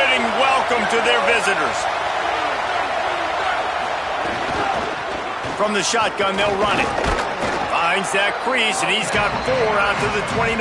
fitting welcome to their visitors. From the shotgun, they'll run it. Finds that crease, and he's got 4 out to the 29.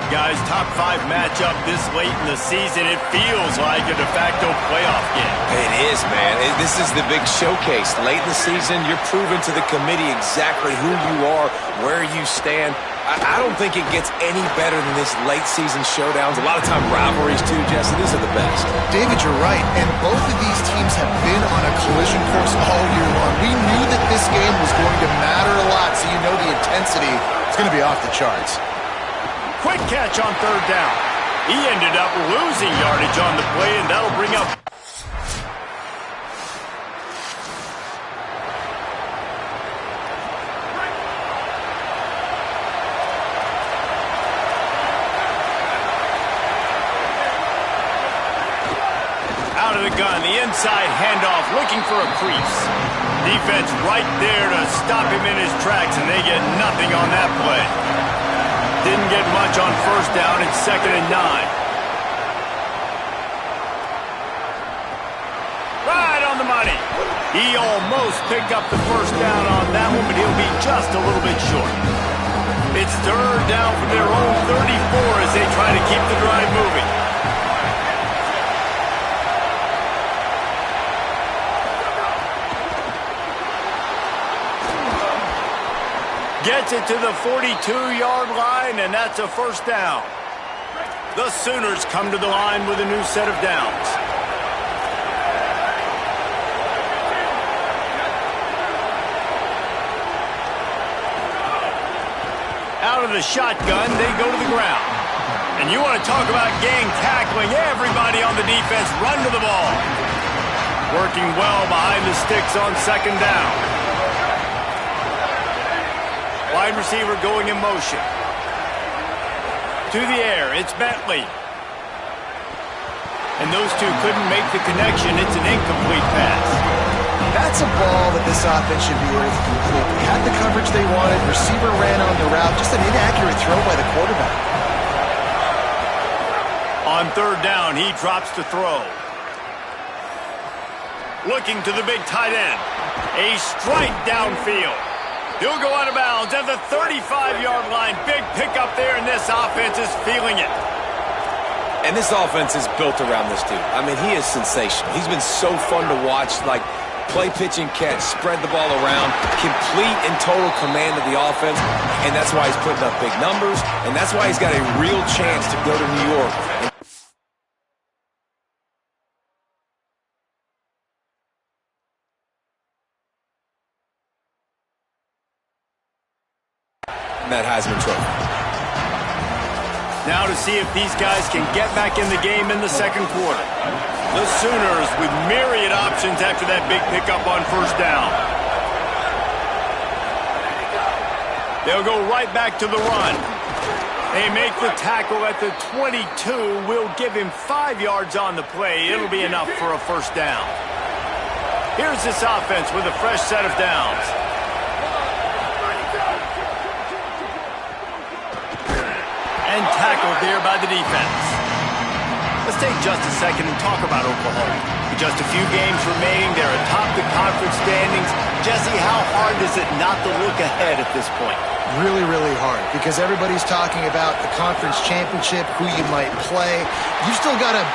Guys, top 5 matchup this late in the season. It feels like a de facto playoff game. It is, man. This is the big showcase. Late in the season, you're proving to the committee exactly who you are, where you stand. I don't think it gets any better than this late season showdowns. A lot of time rivalries, too, Jesse. These are the best. David, you're right. And both of these teams have been on a collision course all year long. We knew that this game was going to matter a lot, so you know the intensity is going to be off the charts. Quick catch on 3rd down. He ended up losing yardage on the play, and that'll bring up... Out of the gun, the inside handoff, looking for a crease. Defense right there to stop him in his tracks, and they get nothing on that play. Didn't get much on 1st down. It's 2nd and 9. Right on the money. He almost picked up the 1st down on that one, but he'll be just a little bit short. It's 3rd down from their own 34 as they try to keep the drive moving. Gets it to the 42-yard line, and that's a 1st down. The Sooners come to the line with a new set of downs. Out of the shotgun, they go to the ground. And you want to talk about gang tackling, everybody on the defense run to the ball. Working well behind the sticks on 2nd down. Wide receiver going in motion. To the air, it's Bentley. And those two couldn't make the connection. It's an incomplete pass. That's a ball that this offense should be able to complete. They had the coverage they wanted. Receiver ran on the route. Just an inaccurate throw by the quarterback. On 3rd down, he drops to throw. Looking to the big tight end. A strike downfield. He'll go out of bounds at the 35-yard line. Big pickup there, and this offense is feeling it. And this offense is built around this dude. I mean, he is sensational. He's been so fun to watch, like play, pitch, and catch, spread the ball around, complete and total command of the offense, and that's why he's putting up big numbers, and that's why he's got a real chance to go to New York. That Heisman Trophy. Now to see if these guys can get back in the game in the 2nd quarter. The Sooners with myriad options after that big pickup on 1st down. They'll go right back to the run. They make the tackle at the 22. We'll give him 5 yards on the play. It'll be enough for a 1st down. Here's this offense with a fresh set of downs. And tackled there by the defense. Let's take just a second and talk about Oklahoma. With just a few games remaining, they're atop the conference standings. Jesse, how hard is it not to look ahead at this point? Really, really hard, because everybody's talking about the conference championship, who you might play. You still got to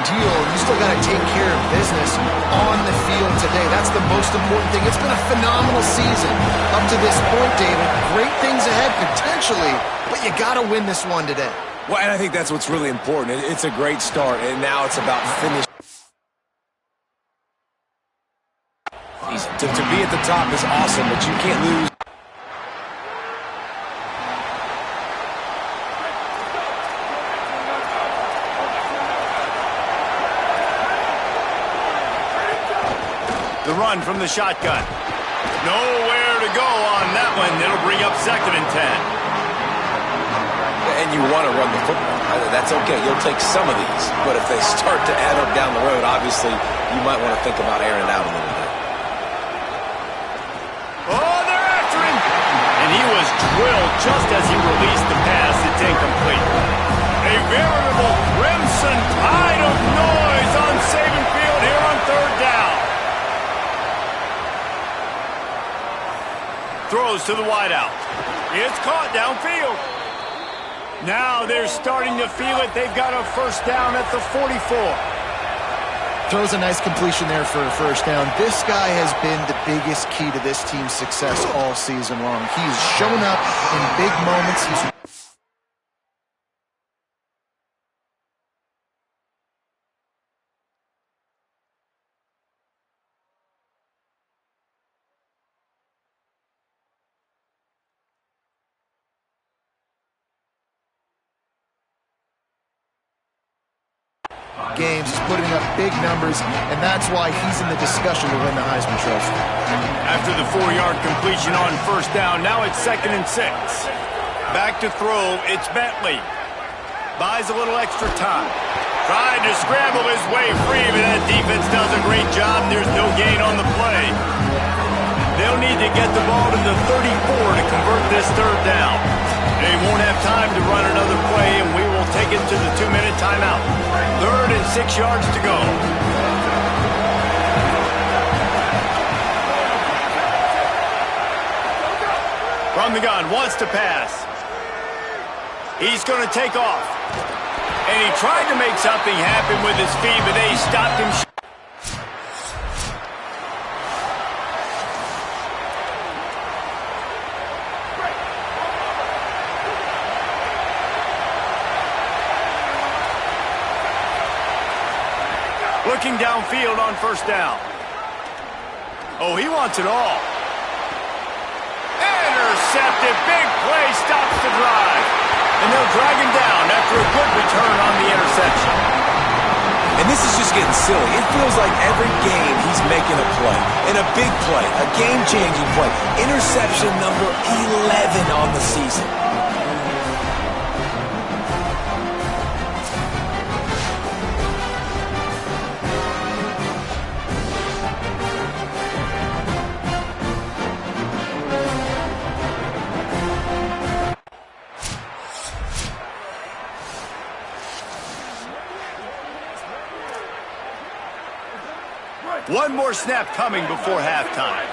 deal, you still got to take care of business on the field today. That's the most important thing. It's been a phenomenal season up to this point, David. Great things ahead, potentially, but you got to win this one today. Well, and I think that's what's really important. It's a great start, and now it's about finishing. To be at the top is awesome, but you can't lose. The run from the shotgun. Nowhere to go on that one. It'll bring up 2nd and 10. And you want to run the football. That's okay. You'll take some of these. But if they start to add up down the road, obviously, you might want to think about airing it out a little bit. Oh, they're after him. And he was drilled just as he released the pass. It's incomplete. A veritable crimson tide of throws to the wideout. It's caught downfield. Now they're starting to feel it. They've got a first down at the 44. Throws a nice completion there for a first down. This guy has been the biggest key to this team's success all season long. He's shown up in big moments. Games, he's putting up big numbers, and that's why he's in the discussion to win the Heisman Trophy. After the 4-yard completion on first down, now it's 2nd and 6. Back to throw, it's Bentley. Buys a little extra time. Trying to scramble his way free, but that defense does a great job. There's no gain on the play. They'll need to get the ball to the 34 to convert this third down. They won't have time to run another play, and we will take it to the 2-minute timeout. 3rd and 6 yards to go. From the gun, wants to pass. He's going to take off. And he tried to make something happen with his feet, but they stopped him. Looking downfield on first down. Oh, he wants it all. Intercepted. Big play stops the drive. And they'll drag him down after a good return on the interception. And this is just getting silly. It feels like every game he's making a play. And a big play. A game-changing play. Interception number 11 on the season. One more snap coming before halftime.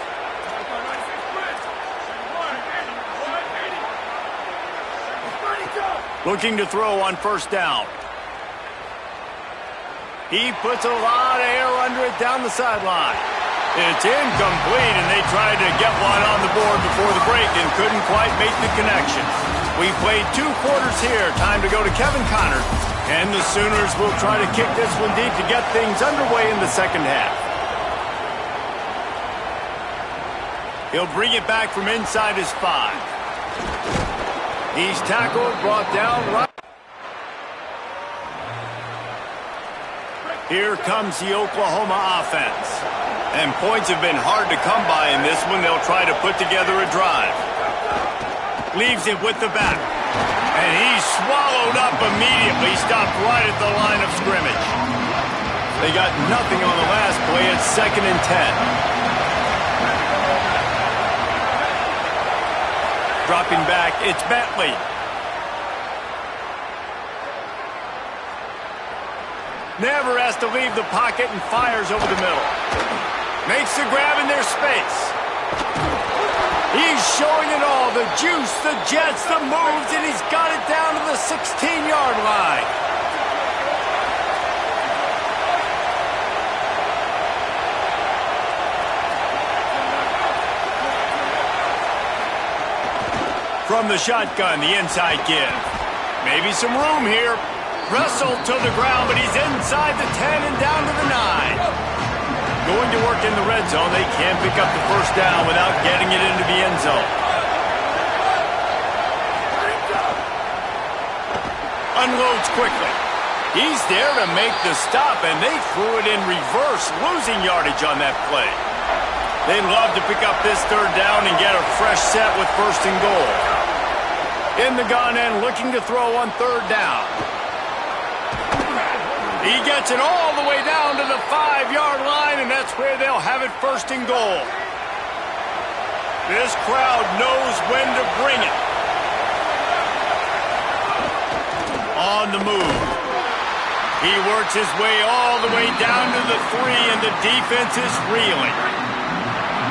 Looking to throw on first down. He puts a lot of air under it down the sideline. It's incomplete, and they tried to get one on the board before the break and couldn't quite make the connection. We played 2 quarters here. Time to go to Kevin Connor. And the Sooners will try to kick this one deep to get things underway in the second half. He'll bring it back from inside his 5. He's tackled, brought down right. Here comes the Oklahoma offense. And points have been hard to come by in this one. They'll try to put together a drive. Leaves it with the back. And he's swallowed up immediately. Stopped right at the line of scrimmage. They got nothing on the last play. It's 2nd and 10. Dropping back, it's Bentley. Never has to leave the pocket and fires over the middle. Makes the grab in their space. He's showing it all, the juice, the jets, the moves, and he's got it down to the 16-yard line. From the shotgun, the inside give. Maybe some room here. Wrestled to the ground, but he's inside the 10 and down to the 9. Going to work in the red zone. They can't pick up the first down without getting it into the end zone. Unloads quickly. He's there to make the stop, and they threw it in reverse, losing yardage on that play. They'd love to pick up this third down and get a fresh set with 1st and goal. In the gun and looking to throw on third down. He gets it all the way down to the 5-yard line, and that's where they'll have it 1st and goal. This crowd knows when to bring it. On the move. He works his way all the way down to the 3, and the defense is reeling.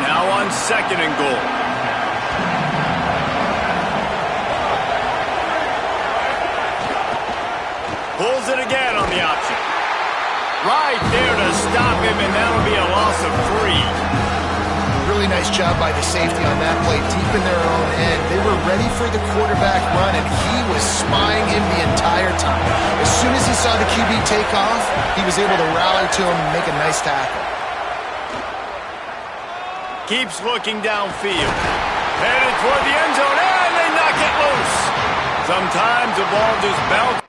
Now on 2nd and goal. Drills it again on the option. Right there to stop him, and that'll be a loss of 3. Really nice job by the safety on that play, deep in their own end. They were ready for the quarterback run, and he was spying him the entire time. As soon as he saw the QB take off, he was able to rally to him and make a nice tackle. Keeps looking downfield. Headed toward the end zone, and they knock it loose. Sometimes the ball just bounces.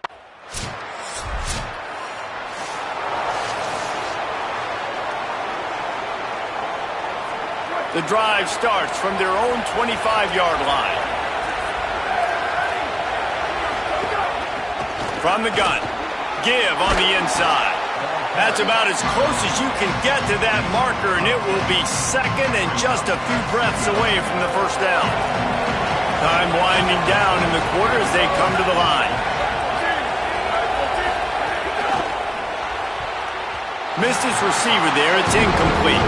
The drive starts from their own 25-yard line. From the gun, give on the inside. That's about as close as you can get to that marker, and it will be second and just a few breaths away from the first down. Time winding down in the quarter as they come to the line. Missed his receiver there. It's incomplete.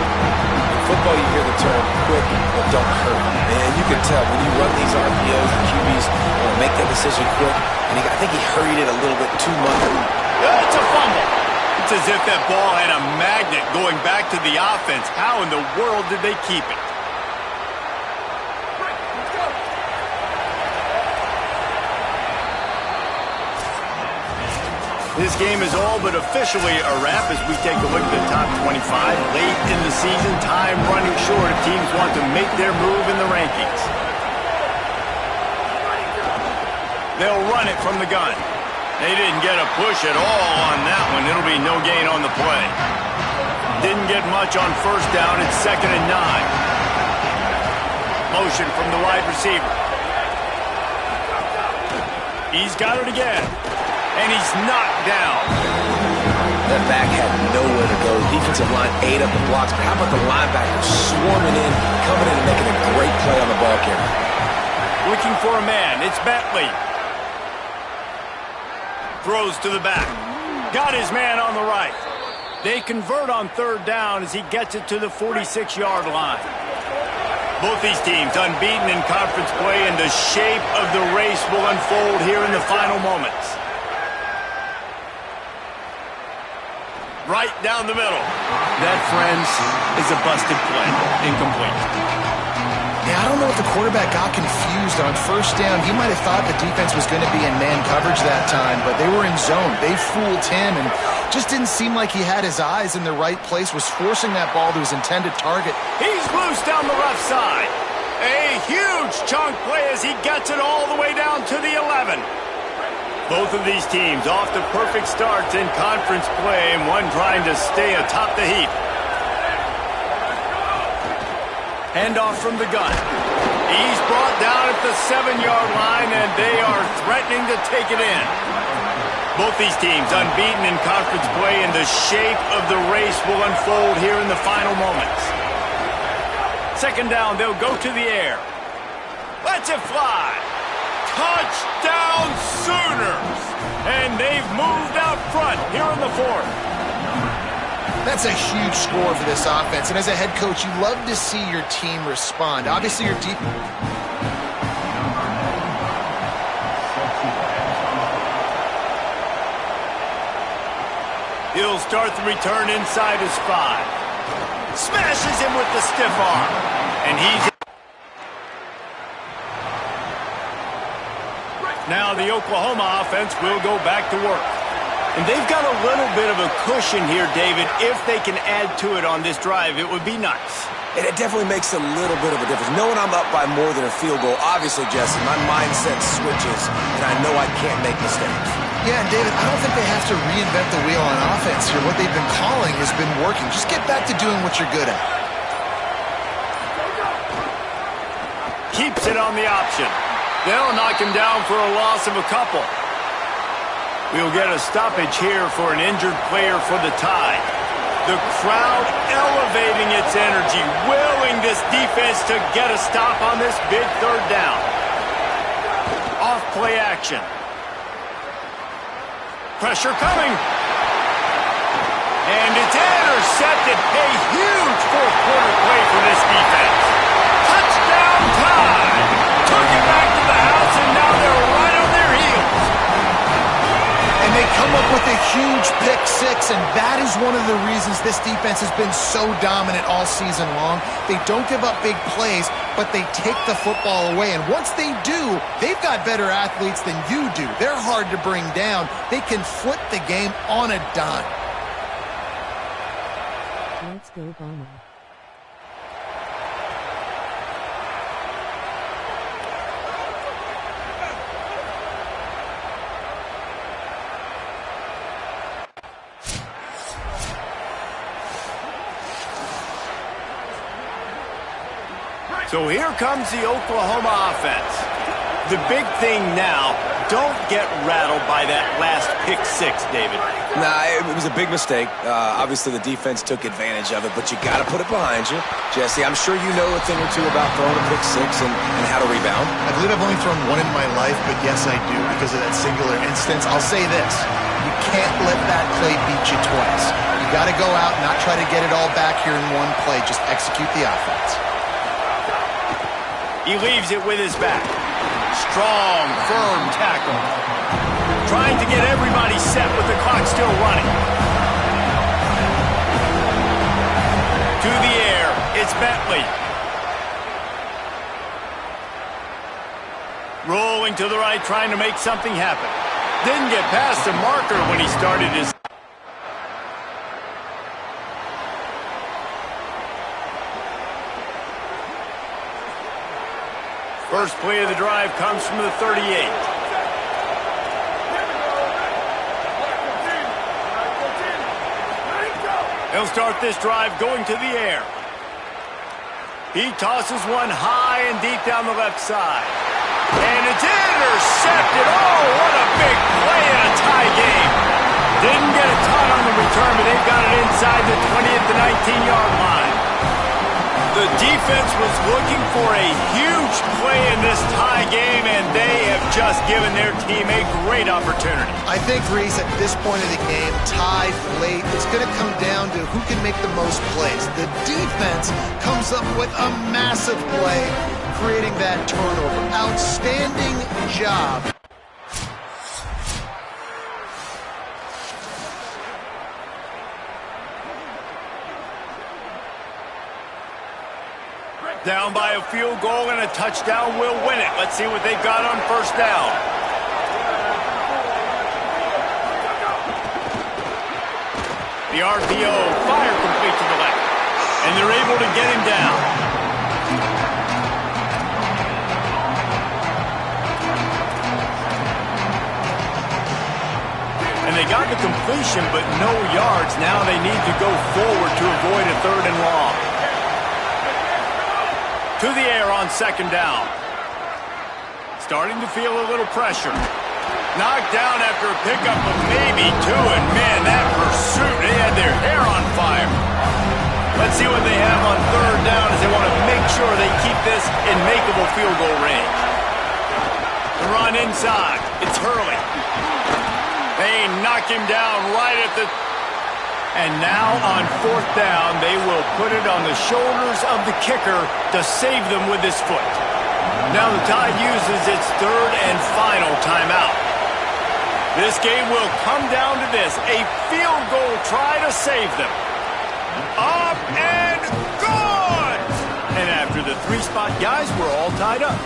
Football, you hear the term quick but don't hurt. Man, you can tell when you run these RPOs, the QBs want to make that decision quick. And I think he hurried it a little bit too much. It's a fumble. It's as if that ball had a magnet going back to the offense. How in the world did they keep it? This game is all but officially a wrap as we take a look at the top 25. Late in the season, time running short. Teams want to make their move in the rankings. They'll run it from the gun. They didn't get a push at all on that one. It'll be no gain on the play. Didn't get much on first down. It's 2nd and 9. Motion from the wide receiver. He's got it again. And he's knocked down. That back had nowhere to go. Defensive line ate up the blocks. But how about the linebackers swarming in, coming in and making a great play on the ball carrier? Looking for a man. It's Bentley. Throws to the back. Got his man on the right. They convert on 3rd down as he gets it to the 46-yard line. Both these teams unbeaten in conference play, and the shape of the race will unfold here in the final moments. Right down the middle. That, friends, is a busted play. Incomplete. Yeah, I don't know if the quarterback got confused on first down. He might have thought the defense was going to be in man coverage that time, but they were in zone. They fooled him and just didn't seem like he had his eyes in the right place, was forcing that ball to his intended target. He's loose down the left side. A huge chunk play as he gets it all the way down to the 11. Both of these teams off to perfect starts in conference play, and one trying to stay atop the heap. Handoff from the gun. He's brought down at the 7-yard line, and they are threatening to take it in. Both these teams unbeaten in conference play, and the shape of the race will unfold here in the final moments. 2nd down, they'll go to the air. Let's it fly. Touchdown Sooners! And they've moved out front here in the 4th. That's a huge score for this offense. And as a head coach, you love to see your team respond. Obviously, your deep... He'll start the return inside his 5. Smashes him with the stiff arm. And he's... Now the Oklahoma offense will go back to work. And they've got a little bit of a cushion here, David. If they can add to it on this drive, it would be nice. And it definitely makes a little bit of a difference. Knowing I'm up by more than a field goal, obviously, Jesse, my mindset switches, and I know I can't make mistakes. Yeah, David, I don't think they have to reinvent the wheel on offense here. What they've been calling has been working. Just get back to doing what you're good at. Keeps it on the option. They'll knock him down for a loss of a couple. We'll get a stoppage here for an injured player for the tie. The crowd elevating its energy, willing this defense to get a stop on this big 3rd down. Off play action. Pressure coming. And it's intercepted. A huge 4th-quarter play for this defense. Touchdown time. Took it back to the house, and now they're right on their heels. And they come up with a huge pick six, and that is one of the reasons this defense has been so dominant all season long. They don't give up big plays, but they take the football away. And once they do, they've got better athletes than you do. They're hard to bring down. They can flip the game on a dime. Let's go, Bomber. So here comes the Oklahoma offense. The big thing now, don't get rattled by that last pick six, David. Nah, it was a big mistake. Obviously, the defense took advantage of it, but you got to put it behind you. Jesse, I'm sure you know a thing or two about throwing a pick six and how to rebound. I believe I've only thrown one in my life, but yes, I do because of that singular instance. I'll say this. You can't let that play beat you twice. You got to go out and not try to get it all back here in one play. Just execute the offense. He leaves it with his back. Strong, firm tackle. Trying to get everybody set with the clock still running. To the air, it's Bentley. Rolling to the right, trying to make something happen. Didn't get past the marker when he started his... First play of the drive comes from the 38. He'll start this drive going to the air. He tosses one high and deep down the left side. And it's intercepted. Oh, what a big play in a tie game. Didn't get a ton on the return, but they've got it inside the 20 at the 19-yard line. The defense was looking for a huge play in this tie game, and they have just given their team a great opportunity. I think, Reese, at this point of the game, tied late, it's going to come down to who can make the most plays. The defense comes up with a massive play, creating that turnover. Outstanding job. Down by a field goal and a touchdown will win it. Let's see what they've got on first down. The RPO, fire complete to the left. And they're able to get him down. And they got the completion, but no yards. Now they need to go forward to avoid a third and long. To the air on second down. Starting to feel a little pressure. Knocked down after a pickup of maybe two, and man, that pursuit, they had their hair on fire. Let's see what they have on third down as they want to make sure they keep this in makeable field goal range. The run inside. It's Hurley. They knock him down right at the... And now on fourth down, they will put it on the shoulders of the kicker to save them with his foot. Now the Tide uses its third and final timeout. This game will come down to this, a field goal try to save them. Up and good! And after the three-spot guys, we're all tied up.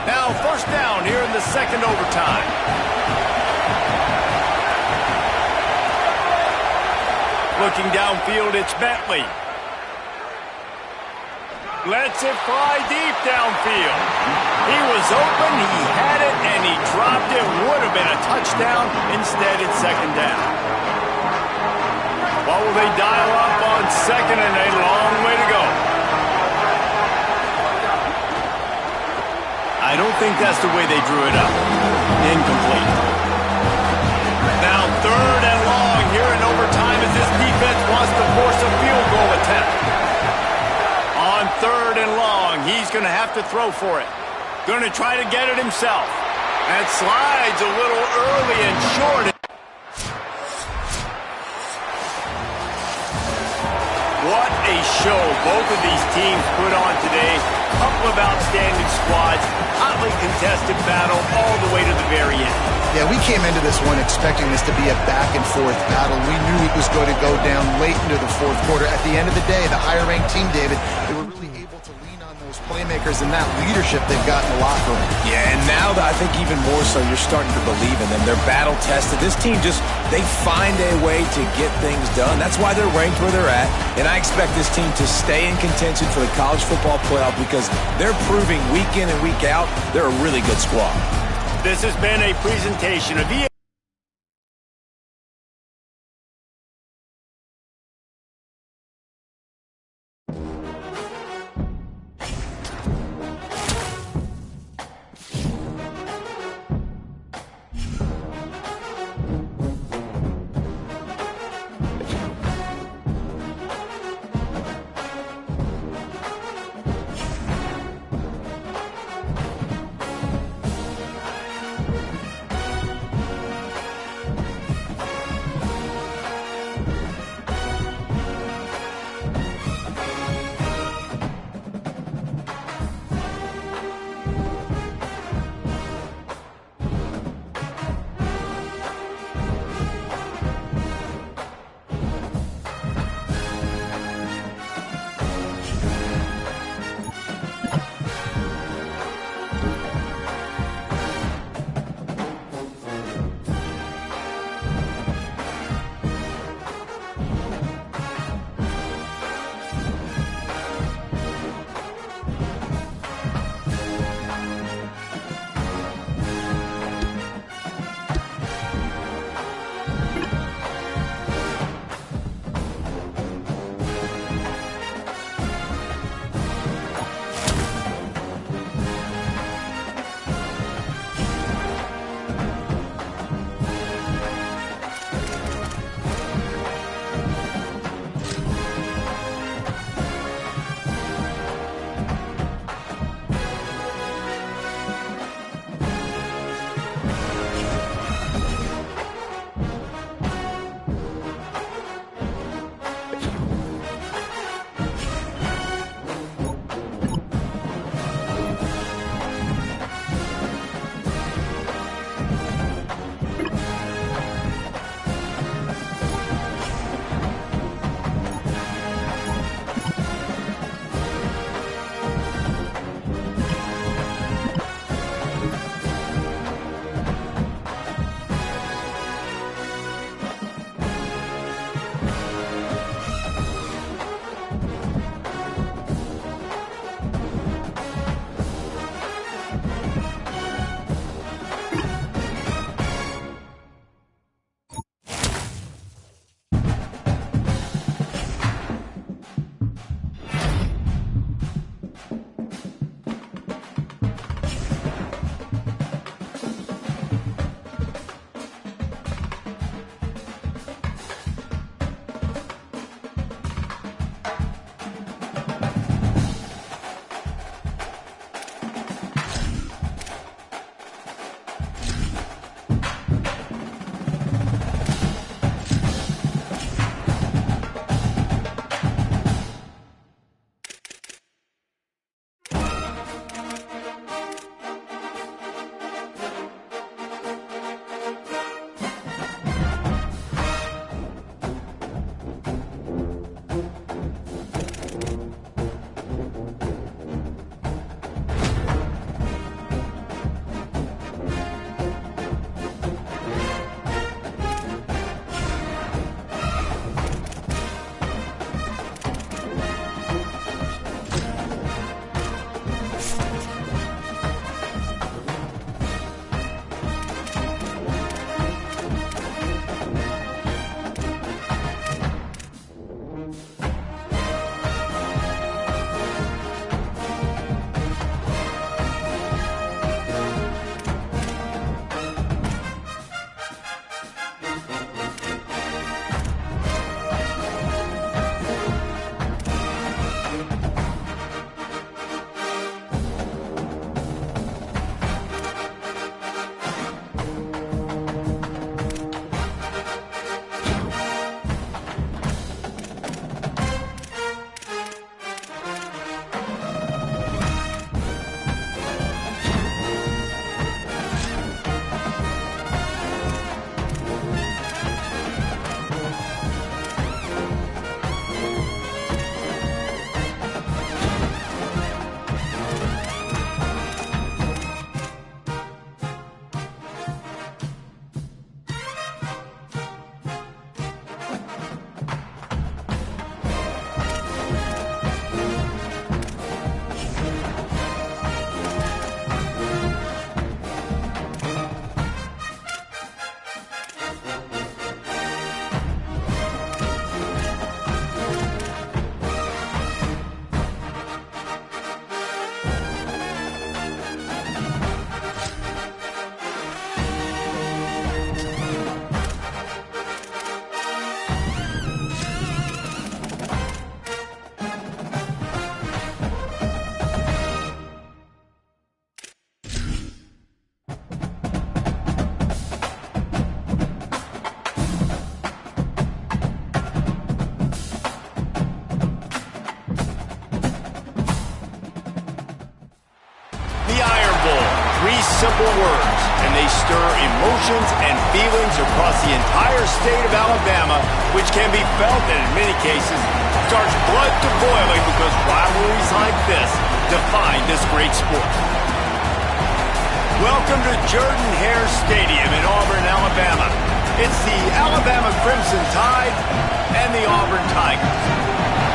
Now first down here in the second overtime. Looking downfield, it's Bentley. Lets it fly deep downfield. He was open, he had it, and he dropped it. Would have been a touchdown. Instead, it's second down. What will they dial up on second, and a long way to go? I don't think that's the way they drew it up. Incomplete. Now third and long here in overtime as this defense wants to force a field goal attempt. On third and long, he's going to have to throw for it. Going to try to get it himself. That slides a little early and short. What a show both of these teams put on today. Couple of outstanding squads, hotly contested battle all the way to the very end. Yeah, we came into this one expecting this to be a back-and-forth battle. We knew it was going to go down late into the fourth quarter. At the end of the day, the higher-ranked team, David, they were really able to lean on those playmakers and that leadership they've got in the locker room. Yeah, and now I think even more so, you're starting to believe in them. They're battle-tested. This team they find a way to get things done. That's why they're ranked where they're at, and I expect this team to stay in contention for the college football playoff because they're proving week in and week out they're a really good squad. This has been a presentation of EA. simple words, and they stir emotions and feelings across the entire state of Alabama, which can be felt and in many cases starts blood to boiling because rivalries like this define this great sport. Welcome to Jordan-Hare Stadium in Auburn, Alabama. It's the Alabama Crimson Tide and the Auburn Tigers.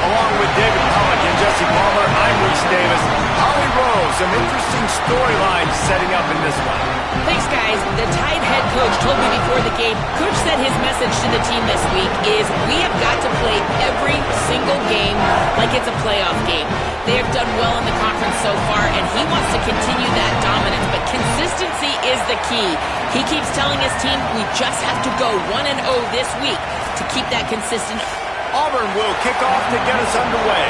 Along with David Pollock and Jesse Palmer, I'm Reese Davis. Holly Rose, some interesting storylines setting up in this one. Thanks, guys. The Tide head coach told me before the game, Coach said his message to the team this week is we have got to play every single game like it's a playoff game. They have done well in the conference so far, and he wants to continue that dominance, but consistency is the key. He keeps telling his team we just have to go 1-0 this week to keep that consistent. Auburn will kick off to get us underway.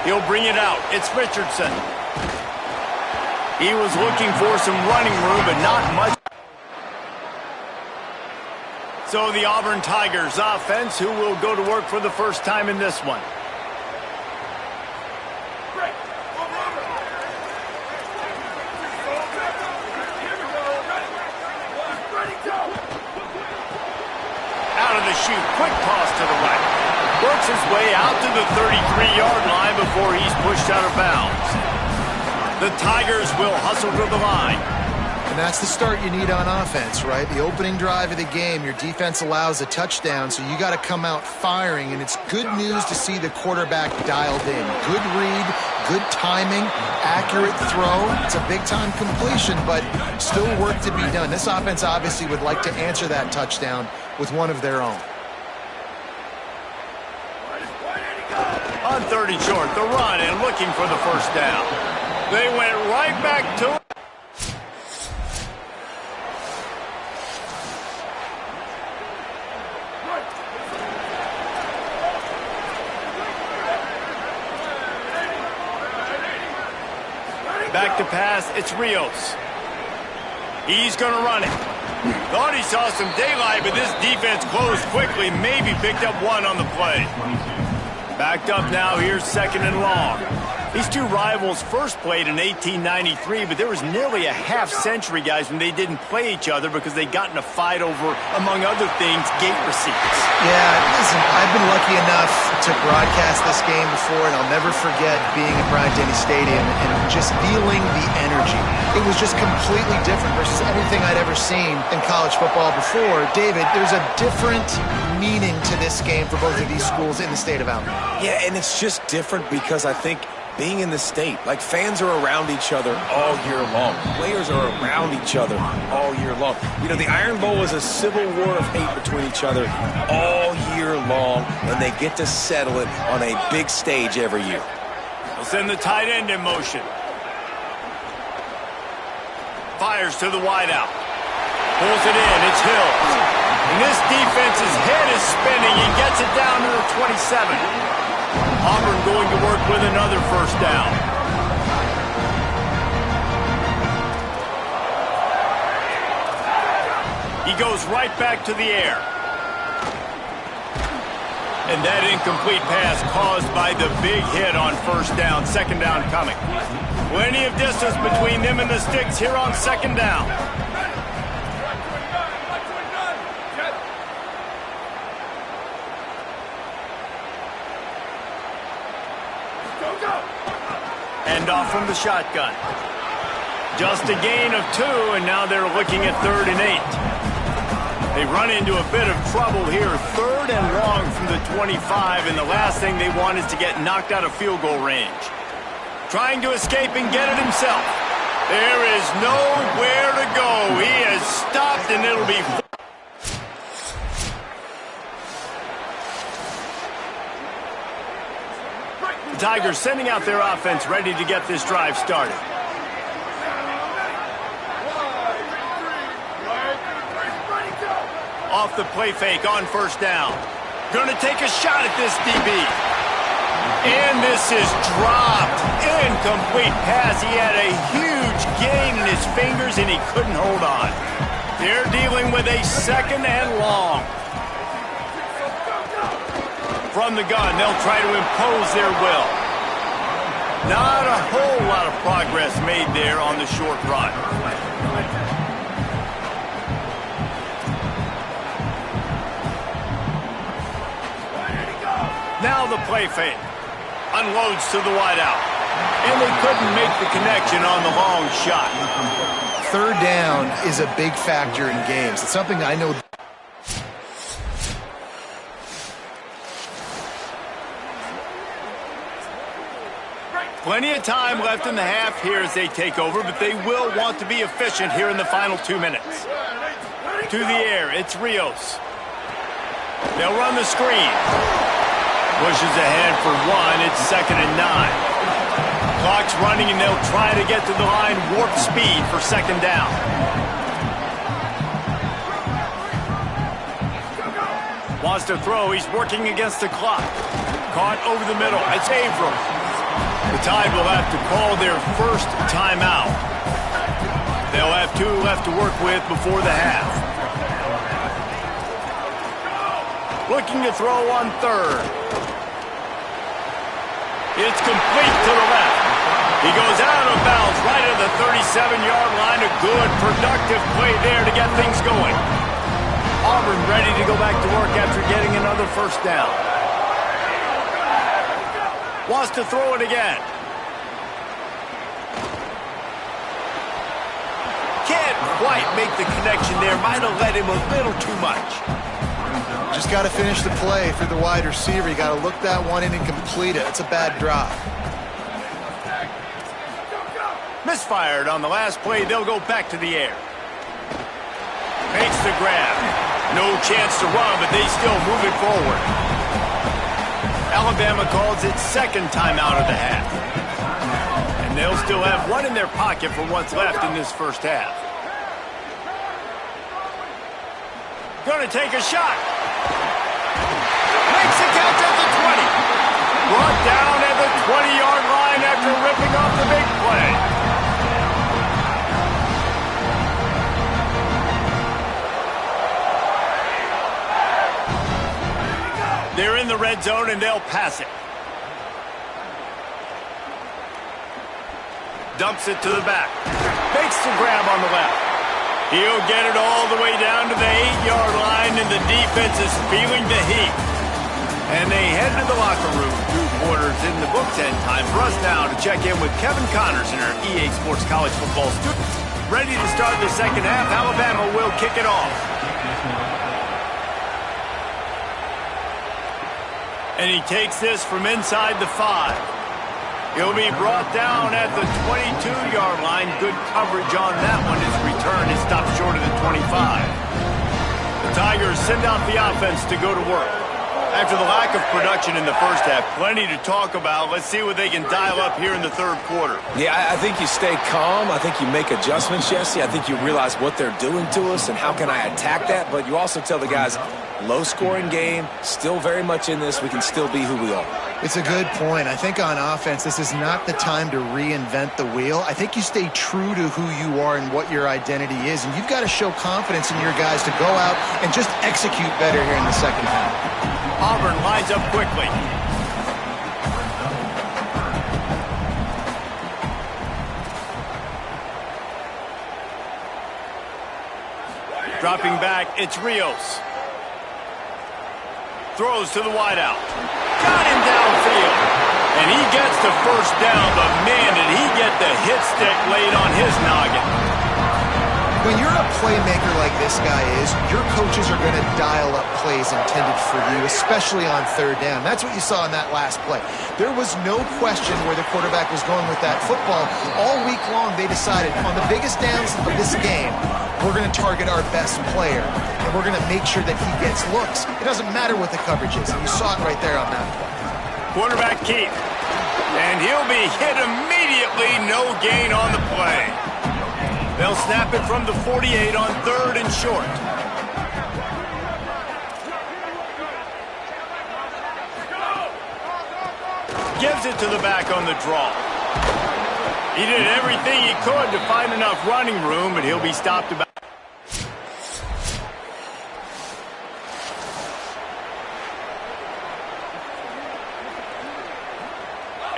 He'll bring it out. It's Richardson. He was looking for some running room, but not much. So the Auburn Tigers offense, who will go to work for the first time in this one. Out of the chute, quick toss to the right. Works his way out to the 33-yard line before he's pushed out of bounds. The Tigers will hustle to the line. And that's the start you need on offense, right? The opening drive of the game, your defense allows a touchdown, so you got to come out firing, and it's good news to see the quarterback dialed in. Good read, good timing, accurate throw. It's a big-time completion, but still work to be done. This offense obviously would like to answer that touchdown with one of their own. On 30 short, the run and looking for the first down. They went right back to it. Back to pass, it's Rios. He's going to run it. Thought he saw some daylight, but this defense closed quickly, maybe picked up one on the play. Backed up now, here's second and long. These two rivals first played in 1893, but there was nearly a half-century, guys, when they didn't play each other because they got in a fight over, among other things, gate receipts. Yeah, listen, I've been lucky enough to broadcast this game before, and I'll never forget being at Bryant-Denny Stadium and just feeling the energy. It was just completely different versus anything I'd ever seen in college football before. David, there's a different meaning to this game for both of these schools in the state of Alabama. Yeah, and it's just different because I think being in the state, like fans are around each other all year long. Players are around each other all year long. You know, the Iron Bowl is a civil war of hate between each other all year long, and they get to settle it on a big stage every year. We'll send the tight end in motion. Fires to the wideout. Pulls it in. It's Hill. And this defense's head is spinning. He gets it down to the 27. Auburn going to work with another first down. He goes right back to the air. And that incomplete pass caused by the big hit on first down. Second down coming. Plenty of distance between them and the sticks here on second down. End off from the shotgun. Just a gain of 2, and now they're looking at 3rd and 8. They run into a bit of trouble here. 3rd and long from the 25, and the last thing they want is to get knocked out of field goal range. Trying to escape and get it himself. There is nowhere to go. He has stopped, and it'll be... Tigers sending out their offense ready to get this drive started. Off the play fake on first down. Going to take a shot at this DB. And this is dropped. Incomplete pass. He had a huge gain in his fingers and he couldn't hold on. They're dealing with a second and long. From the gun, they'll try to impose their will. Not a whole lot of progress made there on the short run. Now the play fake. Unloads to the wideout. And they couldn't make the connection on the long shot. Third down is a big factor in games. It's something I know. Plenty of time left in the half here as they take over, but they will want to be efficient here in the final 2 minutes. To the air, it's Rios. They'll run the screen. Pushes ahead for one. It's 2nd and 9. Clock's running, and they'll try to get to the line warp speed for 2nd down. Wants to throw. He's working against the clock. Caught over the middle. It's Avram. The Tide will have to call their first timeout. They'll have 2 left to work with before the half. Looking to throw on 3rd. It's complete to the left. He goes out of bounds right at the 37-yard line. A good, productive play there to get things going. Auburn ready to go back to work after getting another first down. Wants to throw it again. Can't quite make the connection there. Might have let him a little too much. Just got to finish the play for the wide receiver. You got to look that one in and complete it. It's a bad drop. Misfired on the last play. They'll go back to the air. Makes the grab. No chance to run, but they still move it forward. Alabama calls it 2nd timeout of the half. And they'll still have one in their pocket for what's left in this first half. Gonna take a shot. Makes a catch at the 20. Brought down at the 20-yard line after ripping off the big play. They're in the red zone, and they'll pass it. Dumps it to the back. Makes the grab on the left. He'll get it all the way down to the 8-yard line, and the defense is feeling the heat. And they head to the locker room. 2 quarters in the books, and time for us now to check in with Kevin Connors in our EA Sports College Football studio. Ready to start the second half. Alabama will kick it off. And he takes this from inside the 5. He'll be brought down at the 22-yard line. Good coverage on that one. His return is stopped short of the 25. The Tigers send out the offense to go to work. After the lack of production in the first half, plenty to talk about. Let's see what they can dial up here in the 3rd quarter. Yeah, I think you stay calm. I think you make adjustments, Jesse. I think you realize what they're doing to us and how can I attack that. But you also tell the guys, low-scoring game, still very much in this. We can still be who we are. It's a good point. I think on offense, this is not the time to reinvent the wheel. I think you stay true to who you are and what your identity is. And you've got to show confidence in your guys to go out and just execute better here in the second half. Auburn lines up quickly. Dropping back, it's Rios. Throws to the wideout. Got him downfield. And he gets the first down, but man, did he get the hit stick laid on his noggin. When you're a playmaker like this guy is, your coaches are going to dial up plays intended for you, especially on 3rd down. That's what you saw in that last play. There was no question where the quarterback was going with that football. All week long, they decided on the biggest downs of this game, we're going to target our best player, and we're going to make sure that he gets looks. It doesn't matter what the coverage is, and you saw it right there on that play. Quarterback Keith, and he'll be hit immediately. No gain on the play. They'll snap it from the 48 on 3rd and short. Gives it to the back on the draw. He did everything he could to find enough running room, but he'll be stopped about.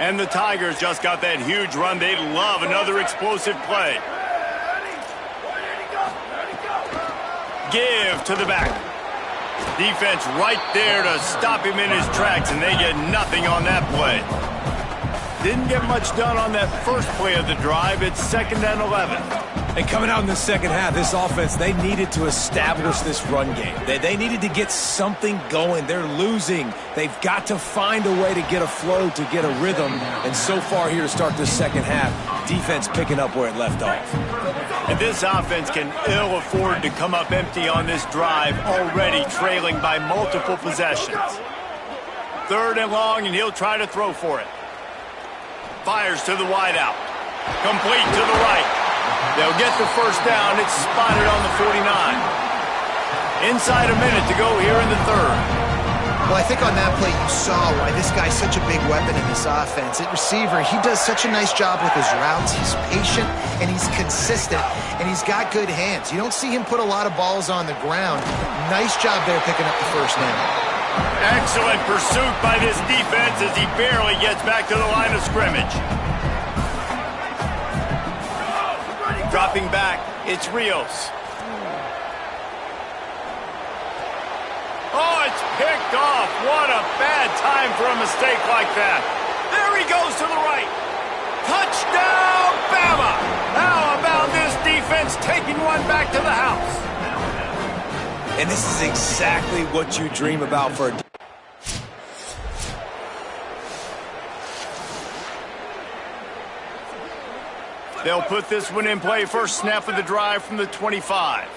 And the Tigers just got that huge run. They love another explosive play. Give to the back. Defense right there to stop him in his tracks, and they get nothing on that play. Didn't get much done on that first play of the drive. It's 2nd and 11. And coming out in the second half, this offense, they needed to establish this run game. They needed to get something going. They're losing. They've got to find a way to get a flow, to get a rhythm. And so far here to start this second half, defense picking up where it left off. And this offense can ill afford to come up empty on this drive, already trailing by multiple possessions. 3rd and long, and he'll try to throw for it. Fires to the wideout. Complete to the right. They'll get the first down. It's spotted on the 49. Inside a minute to go here in the 3rd. Well, I think on that play you saw why this guy's such a big weapon in this offense. At receiver, he does such a nice job with his routes. He's patient, and he's consistent, and he's got good hands. You don't see him put a lot of balls on the ground. Nice job there picking up the first down. Excellent pursuit by this defense as he barely gets back to the line of scrimmage. Dropping back, it's Rios. Oh, it's picked off. What a bad time for a mistake like that. There he goes to the right. Touchdown, Bama! How about this defense taking one back to the house? And this is exactly what you dream about for a They'll put this one in play. First snap of the drive from the 25.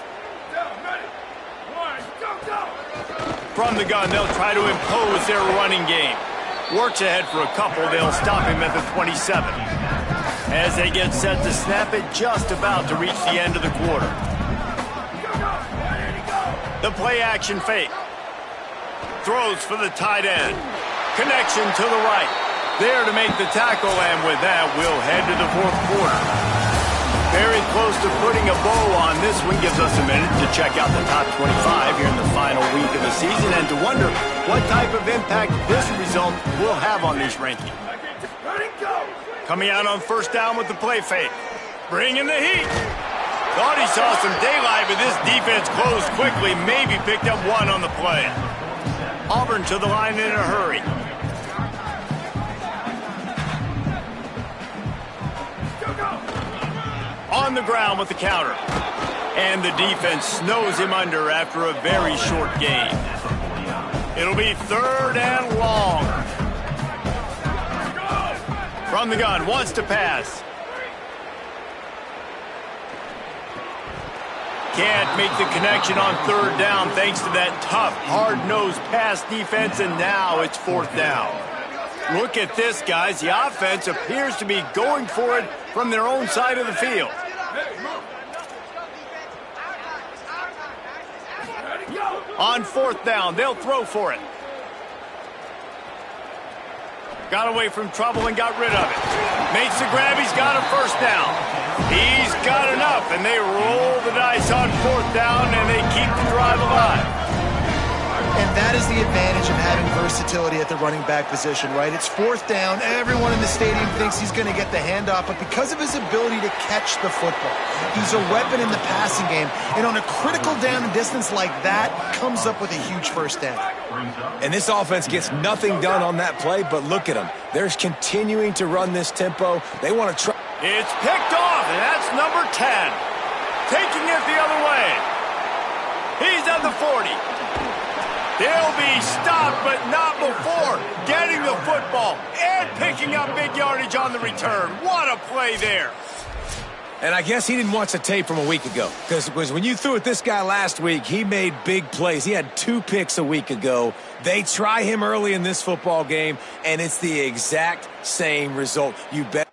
From the gun, they'll try to impose their running game. Works ahead for a couple. They'll stop him at the 27. As they get set to snap it, just about to reach the end of the quarter. The play action fake. Throws for the tight end. Connection to the right. There to make the tackle, and with that, we'll head to the 4th quarter. Very close to putting a bow on this one. Gives us a minute to check out the top 25 here in the final week of the season and to wonder what type of impact this result will have on these rankings. Coming out on first down with the play fake. Bringing the heat. Thought he saw some daylight, but this defense closed quickly. Maybe picked up one on the play. Auburn to the line in a hurry. On the ground with the counter. And the defense snows him under after a very short gain. It'll be 3rd and long. From the gun, wants to pass. Can't make the connection on 3rd down thanks to that tough, hard-nosed pass defense, and now it's 4th down. Look at this, guys. The offense appears to be going for it from their own side of the field. On 4th down, they'll throw for it. Got away from trouble and got rid of it. Makes the grab, he's got a first down. He's got enough, and they roll the dice on 4th down, and they keep the drive alive. And that is the advantage of having versatility at the running back position, right? It's 4th down. Everyone in the stadium thinks he's going to get the handoff, but because of his ability to catch the football, he's a weapon in the passing game. And on a critical down and distance like that, comes up with a huge first down. And this offense gets nothing done on that play, but look at them. They're continuing to run this tempo. They want to try. It's picked off, and that's number 10. Taking it the other way. He's at the 40. He'll be stopped, but not before getting the football and picking up big yardage on the return. What a play there. And I guess he didn't watch the tape from a week ago, because when you threw at this guy last week, he made big plays. He had 2 picks a week ago. They try him early in this football game, and it's the exact same result. You bet.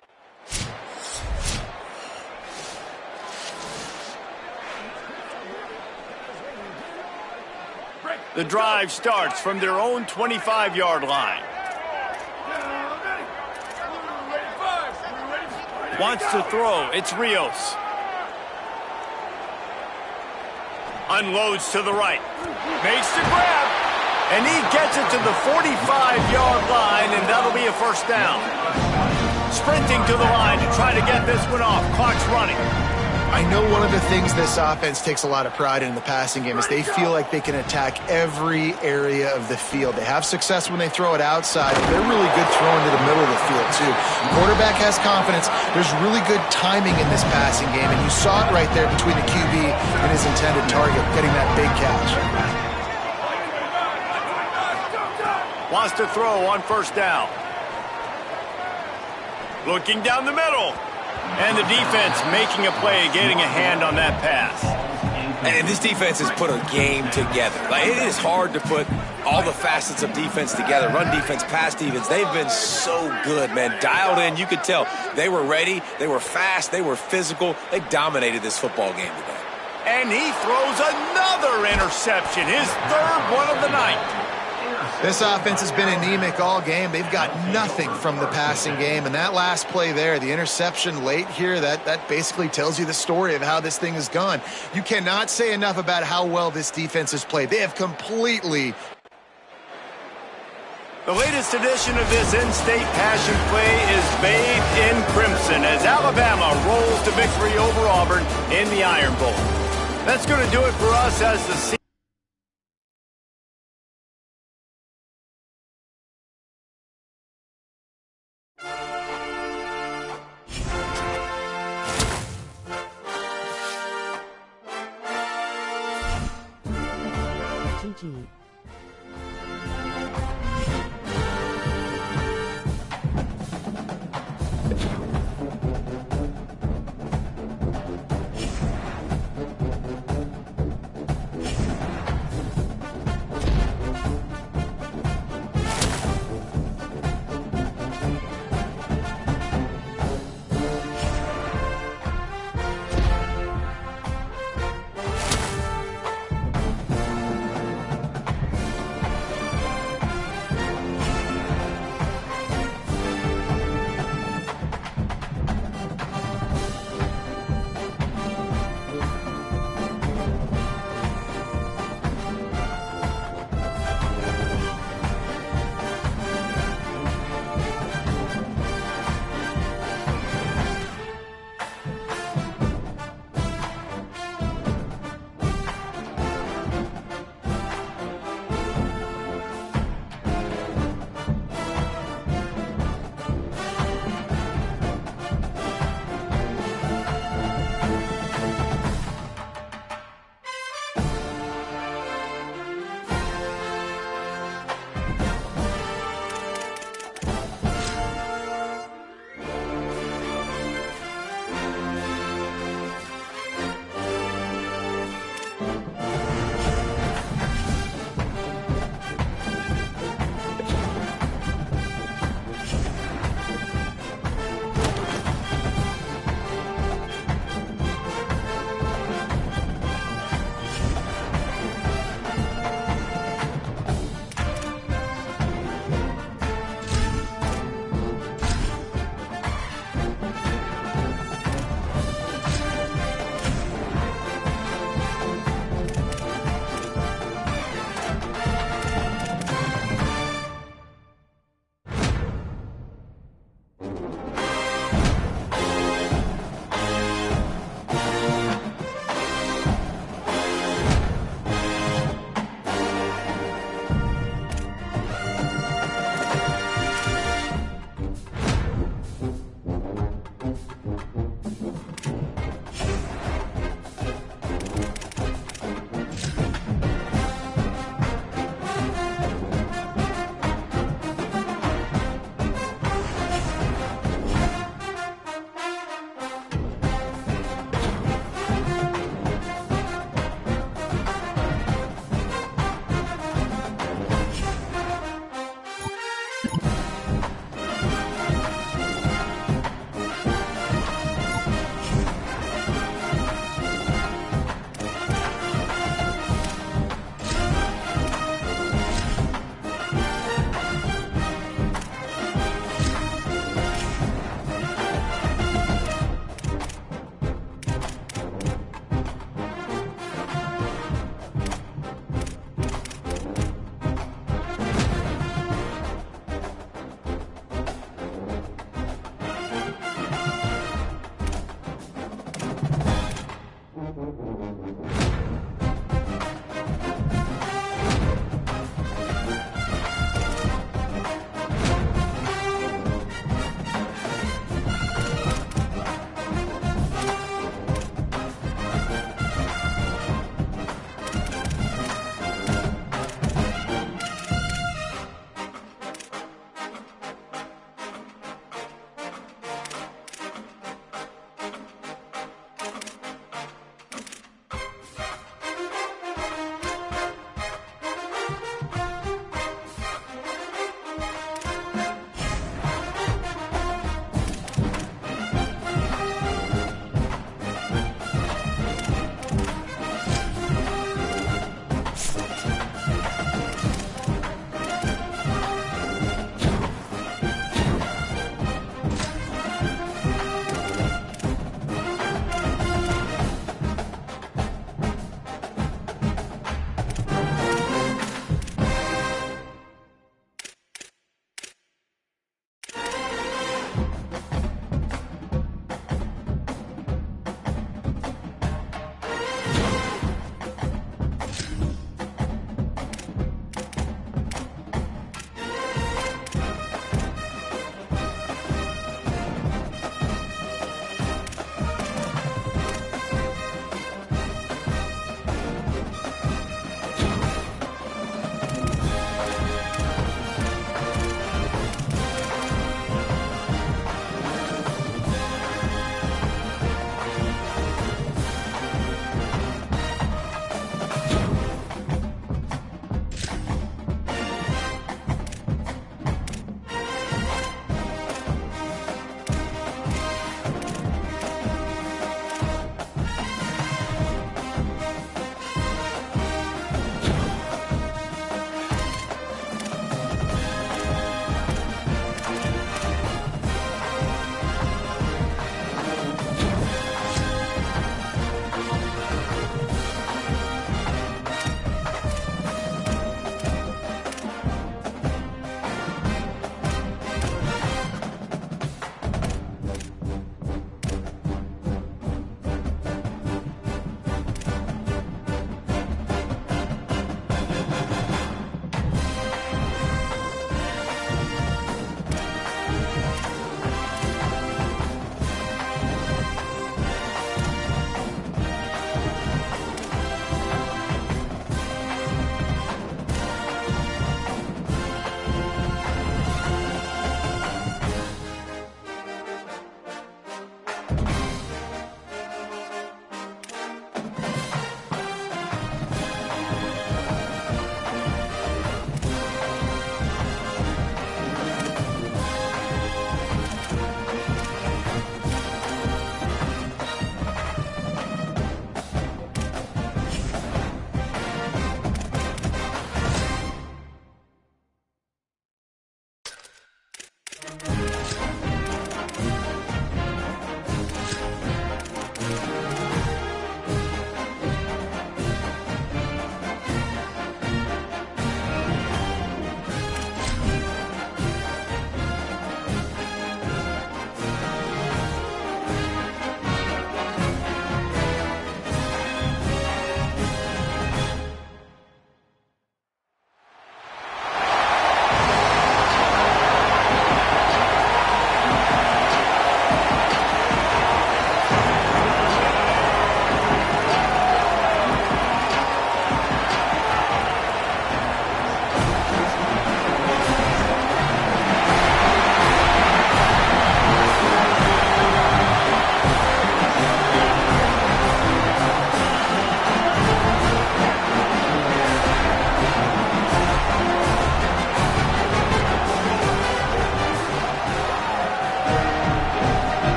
The drive starts from their own 25-yard line. Wants to throw. It's Rios. Unloads to the right. Makes the grab. And he gets it to the 45-yard line, and that'll be a first down. Sprinting to the line to try to get this one off. Clock's running. I know one of the things this offense takes a lot of pride in the passing game is they feel like they can attack every area of the field. They have success when they throw it outside, but they're really good throwing to the middle of the field, too. The quarterback has confidence. There's really good timing in this passing game, and you saw it right there between the QB and his intended target, getting that big catch. Wants to throw on first down. Looking down the middle. And the defense making a play, getting a hand on that pass. And this defense has put a game together. Like, it is hard to put all the facets of defense together. Run defense, pass defense. They've been so good, man. Dialed in. You could tell they were ready. They were fast. They were physical. They dominated this football game today. And he throws another interception. His third one of the night. This offense has been anemic all game. They've got nothing from the passing game. And that last play there, the interception late here, that basically tells you the story of how this thing has gone. You cannot say enough about how well this defense has played. They have completely... The latest edition of this in-state passion play is bathed in crimson as Alabama rolls to victory over Auburn in the Iron Bowl. That's going to do it for us as the season. GG.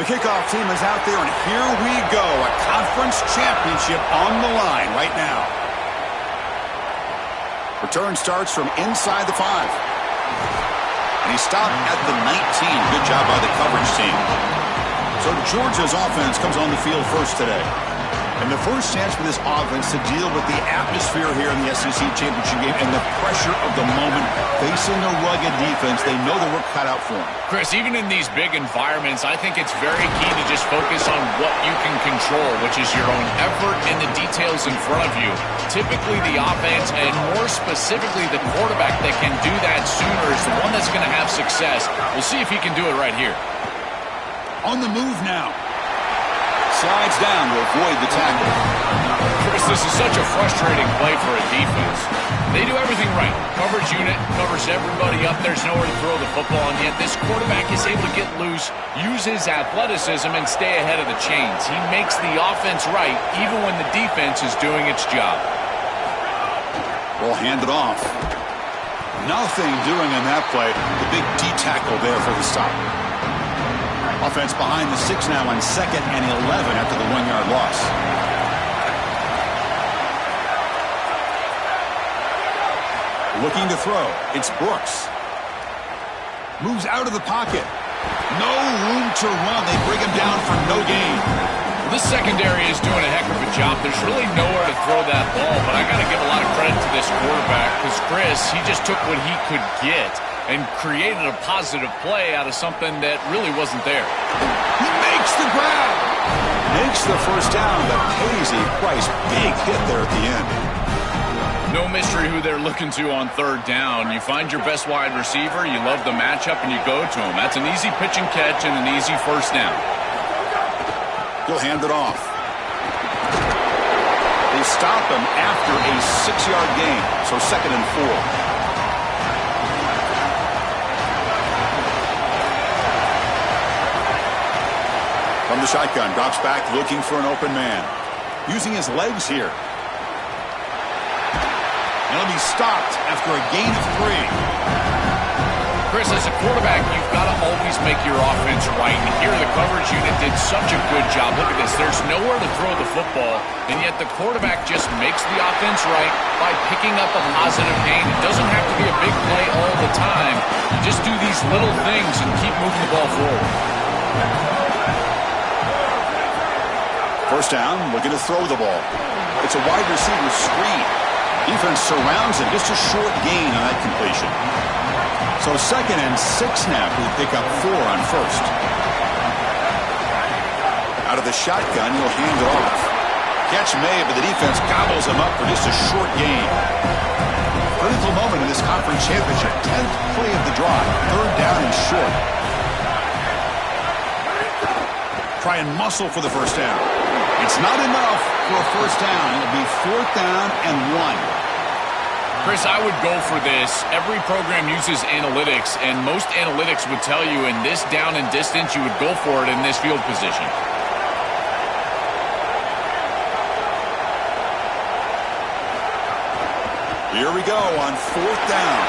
kickoff team is out there, and here we go. A conference championship on the line right now. Return starts from inside the 5. And he stopped at the 19. Good job by the coverage team. So Georgia's offense comes on the field first today. And the first chance for this offense to deal with the atmosphere here in the SEC Championship game and the pressure of the moment, facing a rugged defense. They know the work cut out for them. Chris, even in these big environments, I think it's very key to just focus on what you can control, which is your own effort and the details in front of you. Typically, the offense, and more specifically the quarterback that can do that sooner, is the one that's going to have success. We'll see if he can do it right here. On the move now. Slides down to avoid the tackle. Chris, this is such a frustrating play for a defense. They do everything right. Coverage unit covers everybody up. There's nowhere to throw the football, and yet this quarterback is able to get loose, use his athleticism, and stay ahead of the chains. He makes the offense right, even when the defense is doing its job. Ball handed off. Nothing doing on that play. The big D tackle there for the stop. Offense behind the 6 now on 2nd and 11 after the 1-yard loss. Looking to throw. It's Brooks. Moves out of the pocket. No room to run. They bring him down for no gain. Well, this secondary is doing a heck of a job. There's really nowhere to throw that ball, but I got to give a lot of credit to this quarterback because, Chris, he just took what he could get and created a positive play out of something that really wasn't there. He makes the grab. Makes the first down, but pays a price. Big hit there at the end. No mystery who they're looking to on 3rd down. You find your best wide receiver, you love the matchup, and you go to him. That's an easy pitch and catch and an easy first down. He'll hand it off. They stop him after a 6-yard gain, so 2nd and 4. From the shotgun, drops back, looking for an open man. Using his legs here. And he'll be stopped after a gain of 3. Chris, as a quarterback, you've got to always make your offense right. And here the coverage unit did such a good job. Look at this. There's nowhere to throw the football, and yet the quarterback just makes the offense right by picking up a positive gain. It doesn't have to be a big play all the time. You just do these little things and keep moving the ball forward. First down, looking to throw the ball. It's a wide receiver screen. Defense surrounds him. Just a short gain on that completion. So 2nd and 6 now. We pick up 4 on 1st. Out of the shotgun, he'll hand it off. Catch made, but the defense gobbles him up for just a short gain. Critical moment in this conference championship. 10th play of the drive. 3rd down and short. Try and muscle for the first down. It's not enough for a first down. It'll be 4th down and 1. Chris, I would go for this. Every program uses analytics, and most analytics would tell you in this down and distance, you would go for it in this field position. Here we go on 4th down.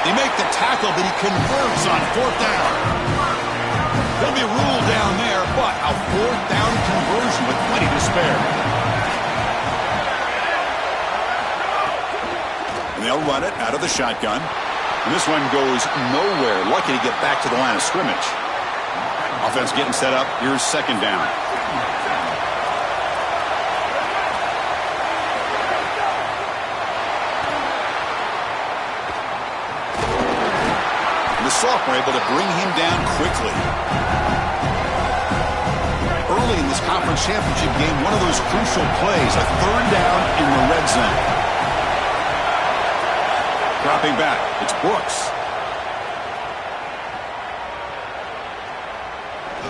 They make the tackle, but he converts on 4th down. He'll be ruled down there, but a 4th down conversion with plenty to spare. And they'll run it out of the shotgun. And this one goes nowhere. Lucky to get back to the line of scrimmage. Offense getting set up. Here's 2nd down. The sophomore able to bring him down quickly. Early in this conference championship game, one of those crucial plays, a 3rd down in the red zone. Dropping back, it's Brooks.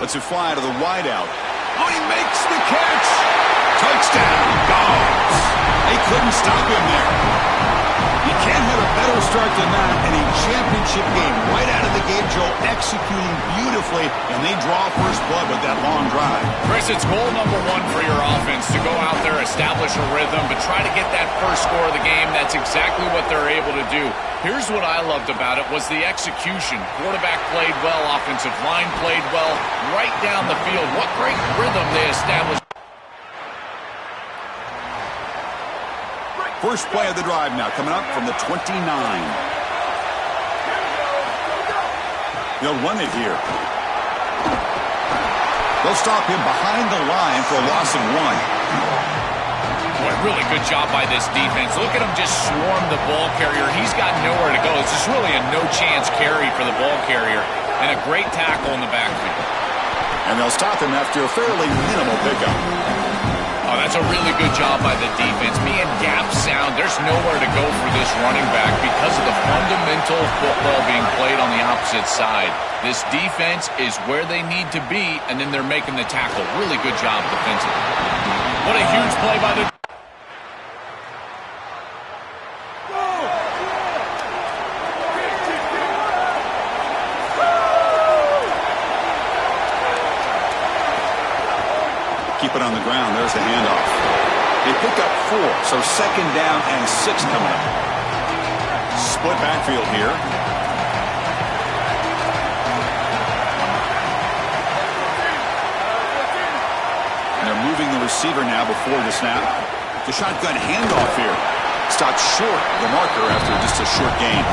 Lets it fly to the wideout. Oh, he makes the catch! Touchdown, Dogs! They couldn't stop him there. You can't have a better start than that in a championship game. Right out of the gate, Joe, executing beautifully, and they draw first blood with that long drive. Chris, it's goal number 1 for your offense to go out there, establish a rhythm, but try to get that first score of the game. That's exactly what they're able to do. Here's what I loved about it was the execution. Quarterback played well, offensive line played well, right down the field. What great rhythm they established. First play of the drive now coming up from the 29. They'll run it here. They'll stop him behind the line for a loss of 1. What a really good job by this defense. Look at him just swarm the ball carrier. He's got nowhere to go. It's just really a no-chance carry for the ball carrier. And a great tackle in the backfield. And they'll stop him after a fairly minimal pickup. Oh, that's a really good job by the defense. Being gap sound, there's nowhere to go for this running back because of the fundamental football being played on the opposite side. This defense is where they need to be, and then they're making the tackle. Really good job defensively. What a huge play by the... Keep it on the ground. There's the handoff. They pick up 4, so second down and 6 coming up. Split backfield here. And they're moving the receiver now before the snap. The shotgun handoff here. Stopped short the marker after just a short gain.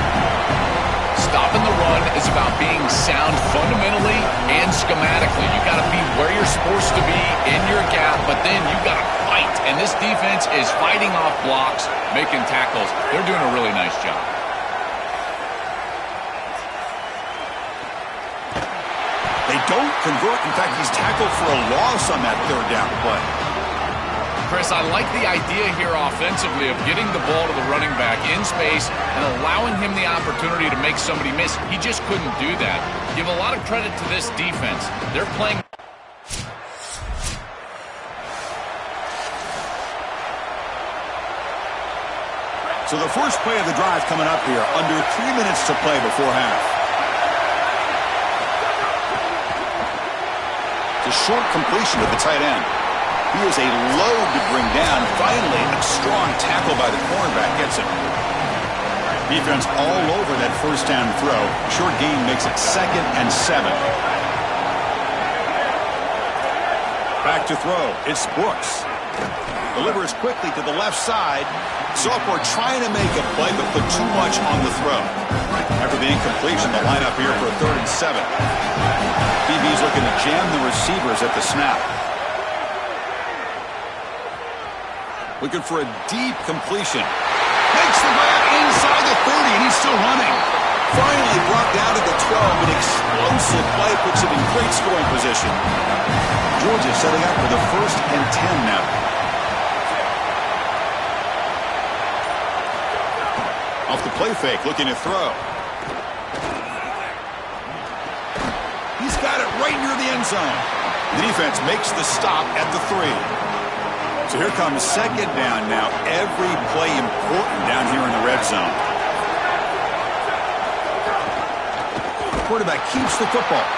Stopping the run is about being sound fundamentally and schematically. You got to be where you're supposed to be in your gap, but then you got to fight. And this defense is fighting off blocks, making tackles. They're doing a really nice job. They don't convert. In fact, he's tackled for a loss on that third down play. Chris, I like the idea here offensively of getting the ball to the running back in space and allowing him the opportunity to make somebody miss. He just couldn't do that. Give a lot of credit to this defense. They're playing... So the first play of the drive coming up here, under 3 minutes to play before half. It's a short completion to the tight end. He is a load to bring down. Finally, a strong tackle by the cornerback gets him. Defense all over that first down throw. Short gain makes it 2nd and 7. Back to throw. It's Brooks. Delivers quickly to the left side. Sophomore trying to make a play, but put too much on the throw. After the incompletion, the line up here for a 3rd and 7. DB's looking to jam the receivers at the snap. Looking for a deep completion. Makes the grab inside the 30, and he's still running. Finally brought down to the 12. An explosive play puts him in great scoring position. Georgia setting up for the 1st and 10 now. Off the play fake, looking to throw. He's got it right near the end zone. The defense makes the stop at the 3. So here comes 2nd down now. Every play important down here in the red zone. Quarterback keeps the football.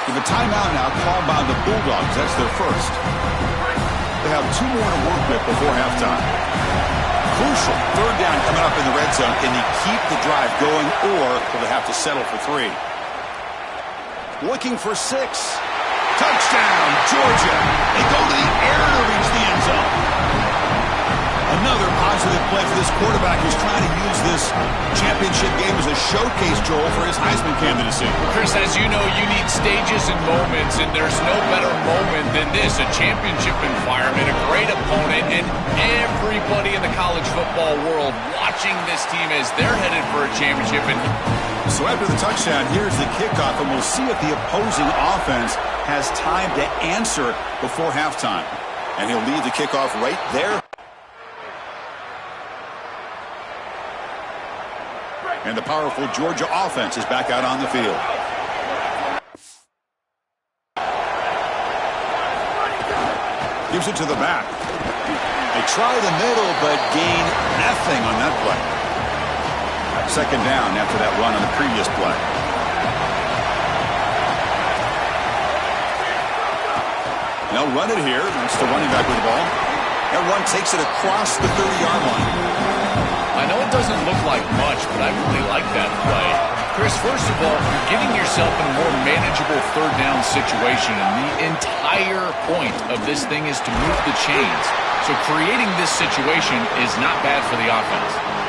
With a timeout now called by the Bulldogs. That's their first. They have 2 more to work with before halftime. Crucial 3rd down coming up in the red zone. Can they keep the drive going, or will they have to settle for 3? Looking for 6. Touchdown, Georgia. They go to the air to reach the end zone. Another positive play for this quarterback who's trying to use this championship game as a showcase, Joel, for his Heisman candidacy. Chris, as you know, you need stages and moments, and there's no better moment than this, a championship environment, a great opponent, and everybody in the college football world watching this team as they're headed for a championship. And so after the touchdown, here's the kickoff, and we'll see if the opposing offense has time to answer before halftime. And he'll lead the kickoff right there. And the powerful Georgia offense is back out on the field. Gives it to the back. They try the middle, but gain nothing on that play. 2nd down after that run on the previous play. They'll run it here. That's the running back with the ball. They'll one takes it across the 30-yard line. I know it doesn't look like much, but I really like that play. Chris, first of all, you're getting yourself in a more manageable third down situation, and the entire point of this thing is to move the chains. So creating this situation is not bad for the offense.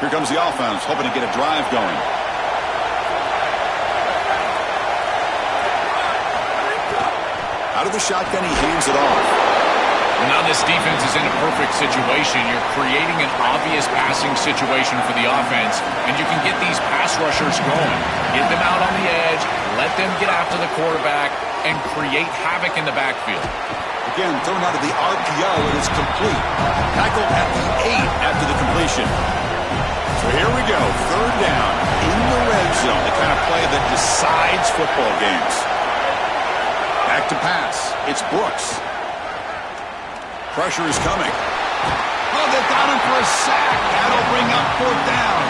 Here comes the offense, hoping to get a drive going. Out of the shotgun, he hands it off. Well, now this defense is in a perfect situation. You're creating an obvious passing situation for the offense, and you can get these pass rushers going. Get them out on the edge, let them get after the quarterback, and create havoc in the backfield. Again, thrown out of the RPO, and it's complete. Tackled at the 8 after the completion. So here we go, third down in the red zone, the kind of play that decides football games. Back to pass. It's Brooks. Pressure is coming. Oh, they've got him for a sack. That'll bring up fourth down.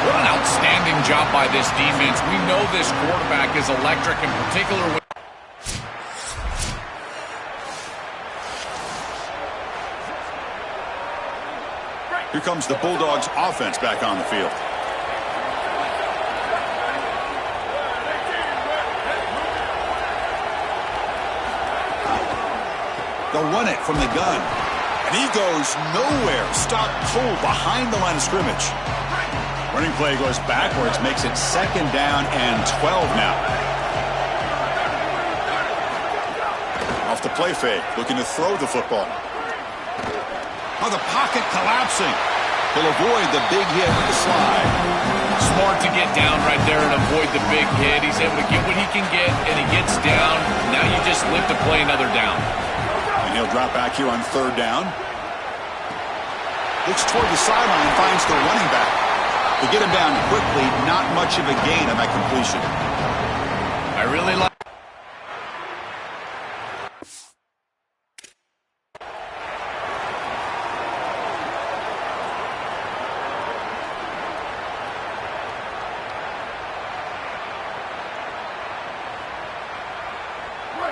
What an outstanding job by this defense. We know this quarterback is electric, in particular with Here comes the Bulldogs offense back on the field. They'll run it from the gun. And he goes nowhere. Stop cold behind the line of scrimmage. Running play goes backwards, makes it second down and 12 now. Off the play fake, looking to throw the football. Oh, the pocket collapsing. He'll avoid the big hit with the slide. Smart to get down right there and avoid the big hit. He's able to get what he can get, and he gets down. Now you just live to play another down. And he'll drop back here on third down. Looks toward the sideline and finds the running back. To get him down quickly, not much of a gain on that completion. I really like.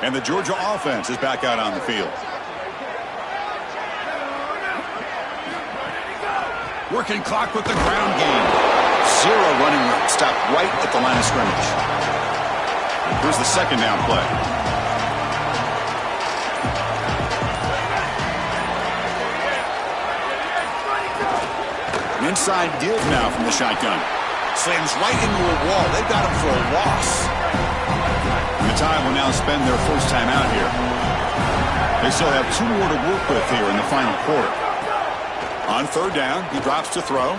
And the Georgia offense is back out on the field. Working clock with the ground game. Zero running room. Stop right at the line of scrimmage. Here's the second down play. An inside give now from the shotgun. Slams right into a wall. They've got him for a loss. Ncaa will now spend their first time out here. They still have 2 more to work with here in the final quarter. On third down, he drops to throw.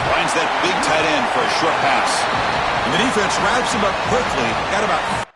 Finds that big tight end for a short pass. And the defense wraps him up quickly. Got about...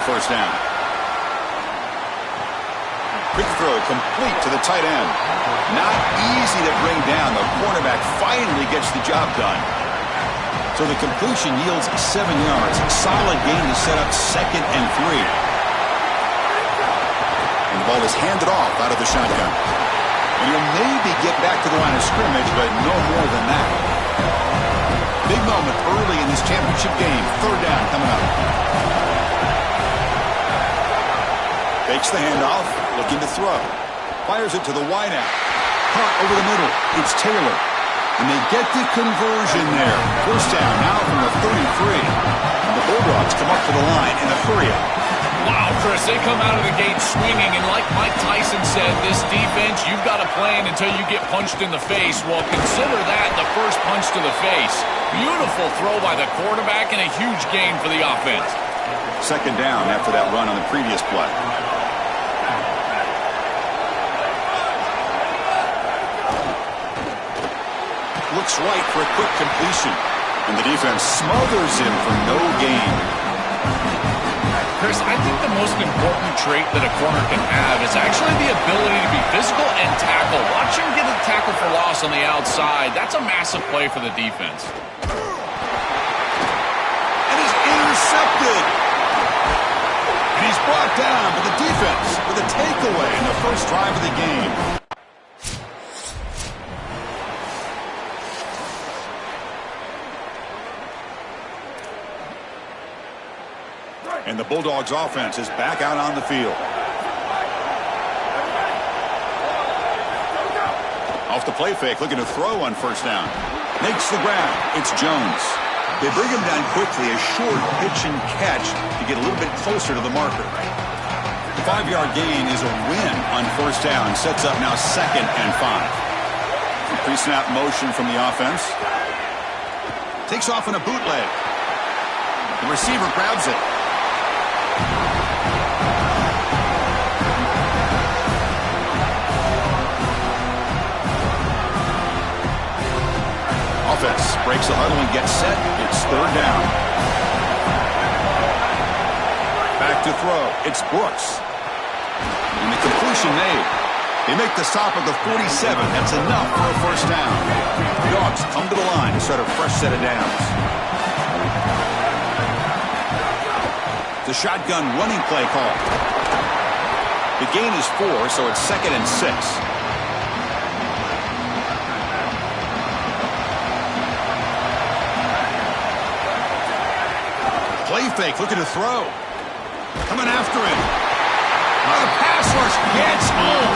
first down. Quick throw complete to the tight end. Not easy to bring down. The cornerback finally gets the job done. So the completion yields 7 yards. Solid gain to set up 2nd and 3. And the ball is handed off out of the shotgun. And he'll maybe get back to the line of scrimmage, but no more than that. Big moment early in this championship game. 3rd down coming up. Fakes the handoff, looking to throw. Fires it to the wideout. Caught over the middle. It's Taylor. And they get the conversion there. First down now from the 33. And the Bulldogs come up to the line in a hurry-up. Wow, Chris, they come out of the gate swinging, and like Mike Tyson said, this defense, you've got to plan until you get punched in the face. Well, consider that the first punch to the face. Beautiful throw by the quarterback and a huge gain for the offense. 2nd down after that run on the previous play. Looks right for a quick completion. And the defense smothers him for no gain. Chris, I think the most important trait that a corner can have is actually the ability to be physical and tackle. Watch him get a tackle for loss on the outside. That's a massive play for the defense. And he's intercepted. And he's brought down by the defense with a takeaway in the first drive of the game. And the Bulldogs offense is back out on the field. Off the play fake, looking to throw on first down. Makes the grab. It's Jones. They bring him down quickly, a short pitch and catch to get a little bit closer to the marker. The 5-yard gain is a win on first down. Sets up now 2nd and 5. Pre-snap motion from the offense. Takes off in a bootleg. The receiver grabs it. Offense breaks the huddle and gets set. It's 3rd down. Back to throw. It's Brooks. And the completion made. They make the stop at the 47. That's enough for a first down. The Dogs come to the line to start a fresh set of downs. The shotgun running play call. The gain is 4, so it's 2nd and 6. Play fake, looking to throw. Coming after him. Oh, the pass rush gets home.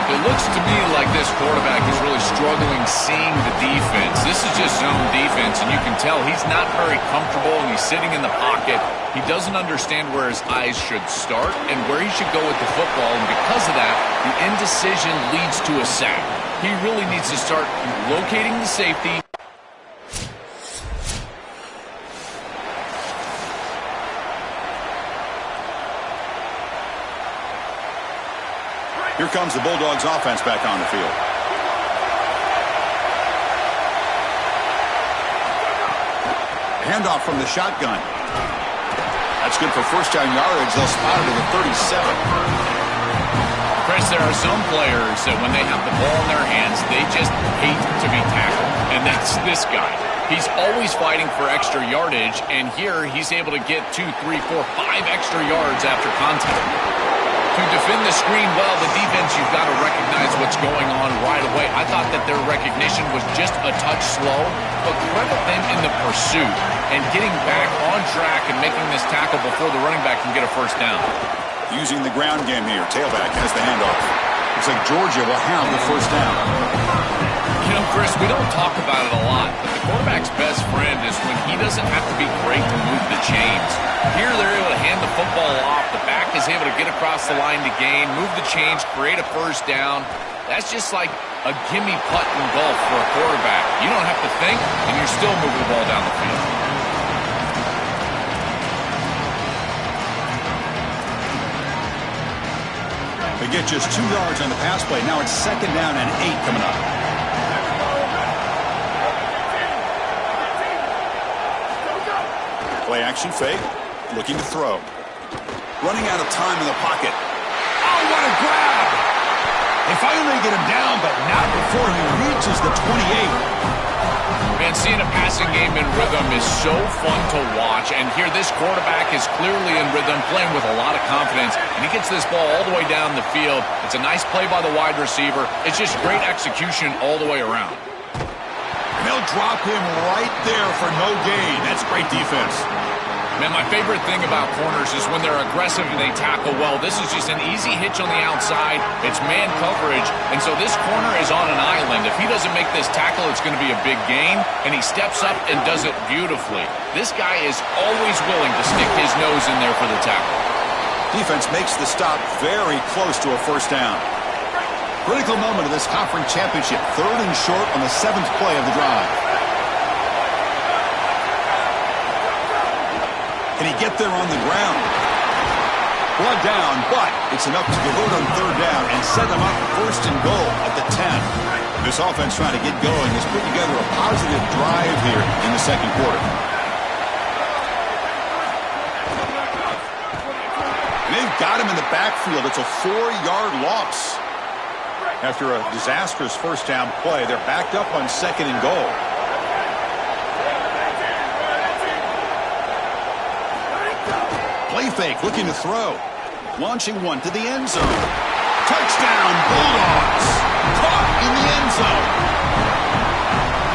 It looks to me like this quarterback is really struggling seeing the defense. This is just zone defense, and you can tell he's not very comfortable, and he's sitting in the pocket. He doesn't understand where his eyes should start and where he should go with the football, and because of that, the indecision leads to a sack. He really needs to start locating the safety. Here comes the Bulldogs offense back on the field. Handoff from the shotgun. That's good for first down yardage. They'll spot it at the 37. Chris, there are some players that when they have the ball in their hands, they just hate to be tackled. And that's this guy. He's always fighting for extra yardage, and here he's able to get 2, 3, 4, 5 extra yards after contact. To defend the screen well, the defense, you've got to recognize what's going on right away. I thought that their recognition was just a touch slow, but credit them in the pursuit and getting back on track and making this tackle before the running back can get a first down. Using the ground game here. Tailback has the handoff. Looks like Georgia will have the first down. You know, Chris, we don't talk about it a lot, but the quarterback's best friend is when he doesn't have to be great to move the chains. Here they're able to hand the football off. The back is able to get across the line to gain, move the chains, create a first down. That's just like a gimme putt in golf for a quarterback. You don't have to think, and you're still moving the ball down the field. They get just 2 yards on the pass play. Now it's 2nd down and 8 coming up. Play action fake. Looking to throw. Running out of time in the pocket. Oh, what a grab! They finally get him down, but not before he reaches the 28. Man, seeing a passing game in rhythm is so fun to watch. And here, this quarterback is clearly in rhythm, playing with a lot of confidence. And he gets this ball all the way down the field. It's a nice play by the wide receiver. It's just great execution all the way around. And they'll drop him right there for no gain. That's great defense. Man, my favorite thing about corners is when they're aggressive and they tackle well. This is just an easy hitch on the outside. It's man coverage, and so this corner is on an island. If he doesn't make this tackle, it's going to be a big gain, and he steps up and does it beautifully. This guy is always willing to stick his nose in there for the tackle. Defense makes the stop very close to a first down. Critical moment of this conference championship. 3rd and short on the 7th play of the drive. Can he get there on the ground? Brought down, but it's enough to convert on 3rd down and set them up 1st and goal at the 10. This offense trying to get going has put together a positive drive here in the 2nd quarter. And they've got him in the backfield. It's a 4-yard loss. After a disastrous first down play, they're backed up on 2nd and goal. Play fake, looking to throw. Launching one to the end zone. Touchdown, Bulldogs. Caught in the end zone.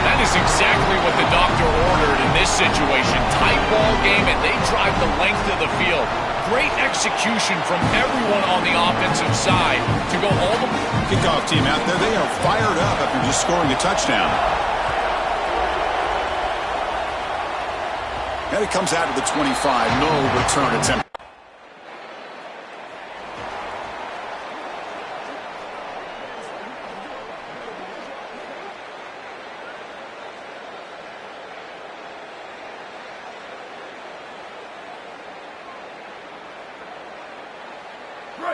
That is exactly what the doctor ordered in this situation. Tight ball game, and they drive the length of the field. Great execution from everyone on the offensive side to go all the way. Kickoff team out there, they are fired up after just scoring a touchdown. And it comes out to the 25. No return attempt.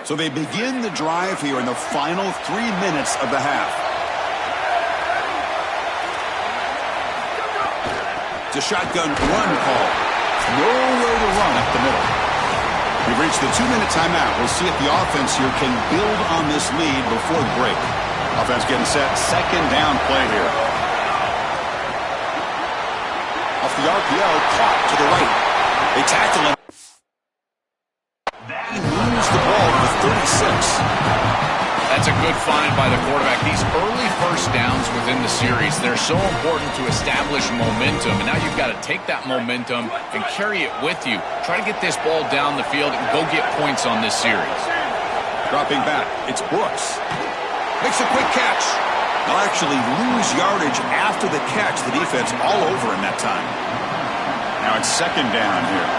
So they begin the drive here in the final 3 minutes of the half. It's a shotgun run call. Nowhere to run up the middle. We've reached the 2-minute timeout. We'll see if the offense here can build on this lead before the break. Offense getting set. 2nd down play here. Off the RPO, caught to the right. They tackle him. He moves the ball to the 36. That's a good find by the quarterback. These early first downs within the series, they're so important to establish momentum. And now you've got to take that momentum and carry it with you. Try to get this ball down the field and go get points on this series. Dropping back, it's Brooks. Makes a quick catch. They'll actually lose yardage after the catch. The defense all over him that time. Now it's 2nd down here.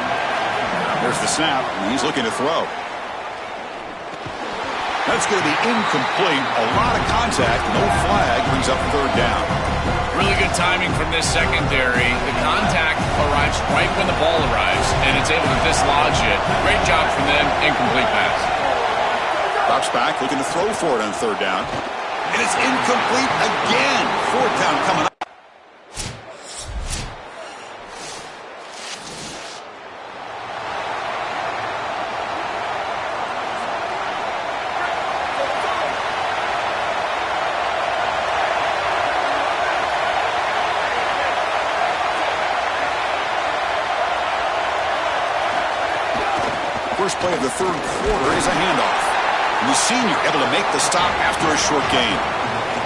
There's the snap, and he's looking to throw. That's going to be incomplete. A lot of contact. No flag. Brings up 3rd down. Really good timing from this secondary. The contact arrives right when the ball arrives, and it's able to dislodge it. Great job from them. Incomplete pass. Drops back, looking to throw for it on 3rd down. And it's incomplete again. 4th down coming up. First play of the 3rd quarter is a handoff. And the senior able to make the stop after a short gain.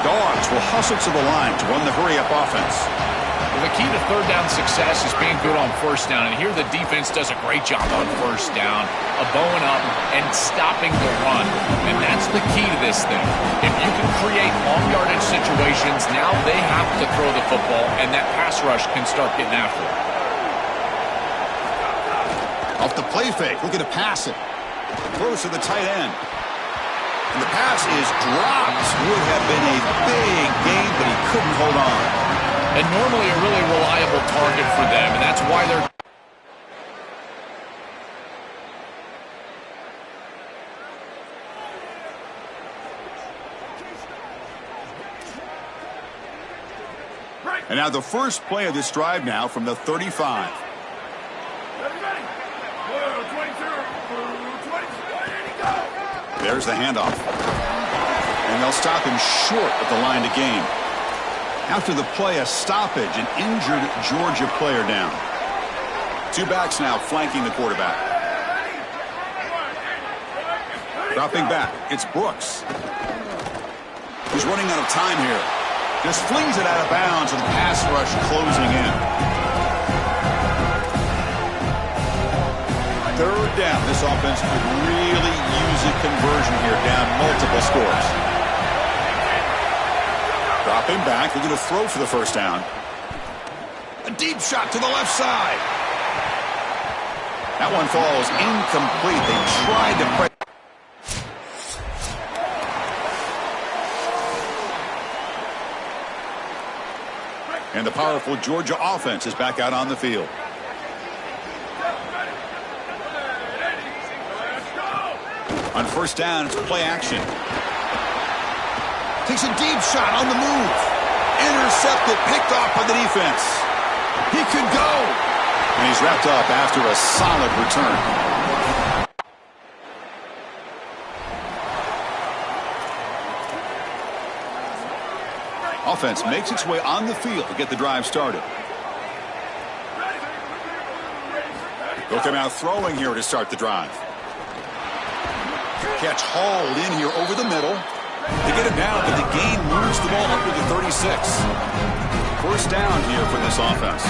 Dogs will hustle to the line to run the hurry-up offense. Well, the key to 3rd down success is being good on 1st down. And here the defense does a great job on 1st down, bowing up and stopping the run. And that's the key to this thing. If you can create long yardage situations, now they have to throw the football, and that pass rush can start getting after it. Off the play fake, looking to pass it. Close to the tight end. And the pass is dropped. Would have been a big gain, but he couldn't hold on. And normally a really reliable target for them, and that's why they're... And now the first play of this drive now from the 35. There's the handoff. And they'll stop him short of the line to gain. After the play, a stoppage, an injured Georgia player down. Two backs now flanking the quarterback. Dropping back, it's Brooks. He's running out of time here. Just flings it out of bounds with the pass rush closing in. Third down. This offense could really use a conversion here, down multiple scores. Dropping back, they're going to throw for the first down. A deep shot to the left side. That one falls incomplete. They tried to break. And the powerful Georgia offense is back out on the field. On first down, it's play action. Takes a deep shot on the move. Intercepted, picked off by the defense. He could go. And he's wrapped up after a solid return. Offense makes its way on the field to get the drive started. They'll come out throwing here to start the drive. Catch hauled in here over the middle. They get it down, but the gain moves the ball up to the 36. First down here for this offense.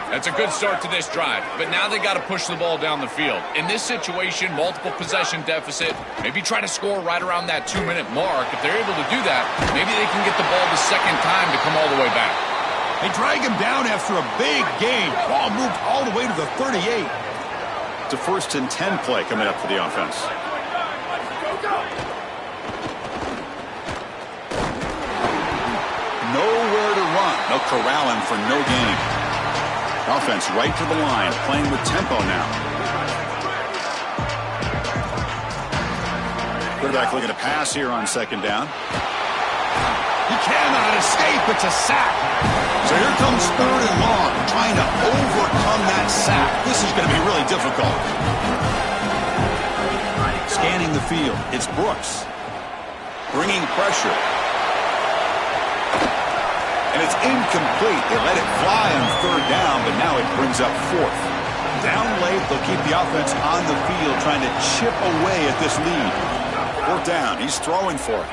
That's a good start to this drive, but now they got to push the ball down the field. In this situation, multiple possession deficit, maybe try to score right around that 2-minute mark. If they're able to do that, maybe they can get the ball the second time to come all the way back. They drag him down after a big gain. Ball moved all the way to the 38. It's a 1st and 10 play coming up for the offense. Nowhere to run. They'll corral him for no gain. Offense right to the line, playing with tempo now. Quarterback looking to pass here on second down. He cannot escape. It's a sack. So here comes third and long, trying to overcome that sack. This is going to be really difficult. Scanning the field, it's Brooks. Bringing pressure. And it's incomplete. They let it fly on third down, but now it brings up fourth. Down late, they'll keep the offense on the field, trying to chip away at this lead. Fourth down, he's throwing for it.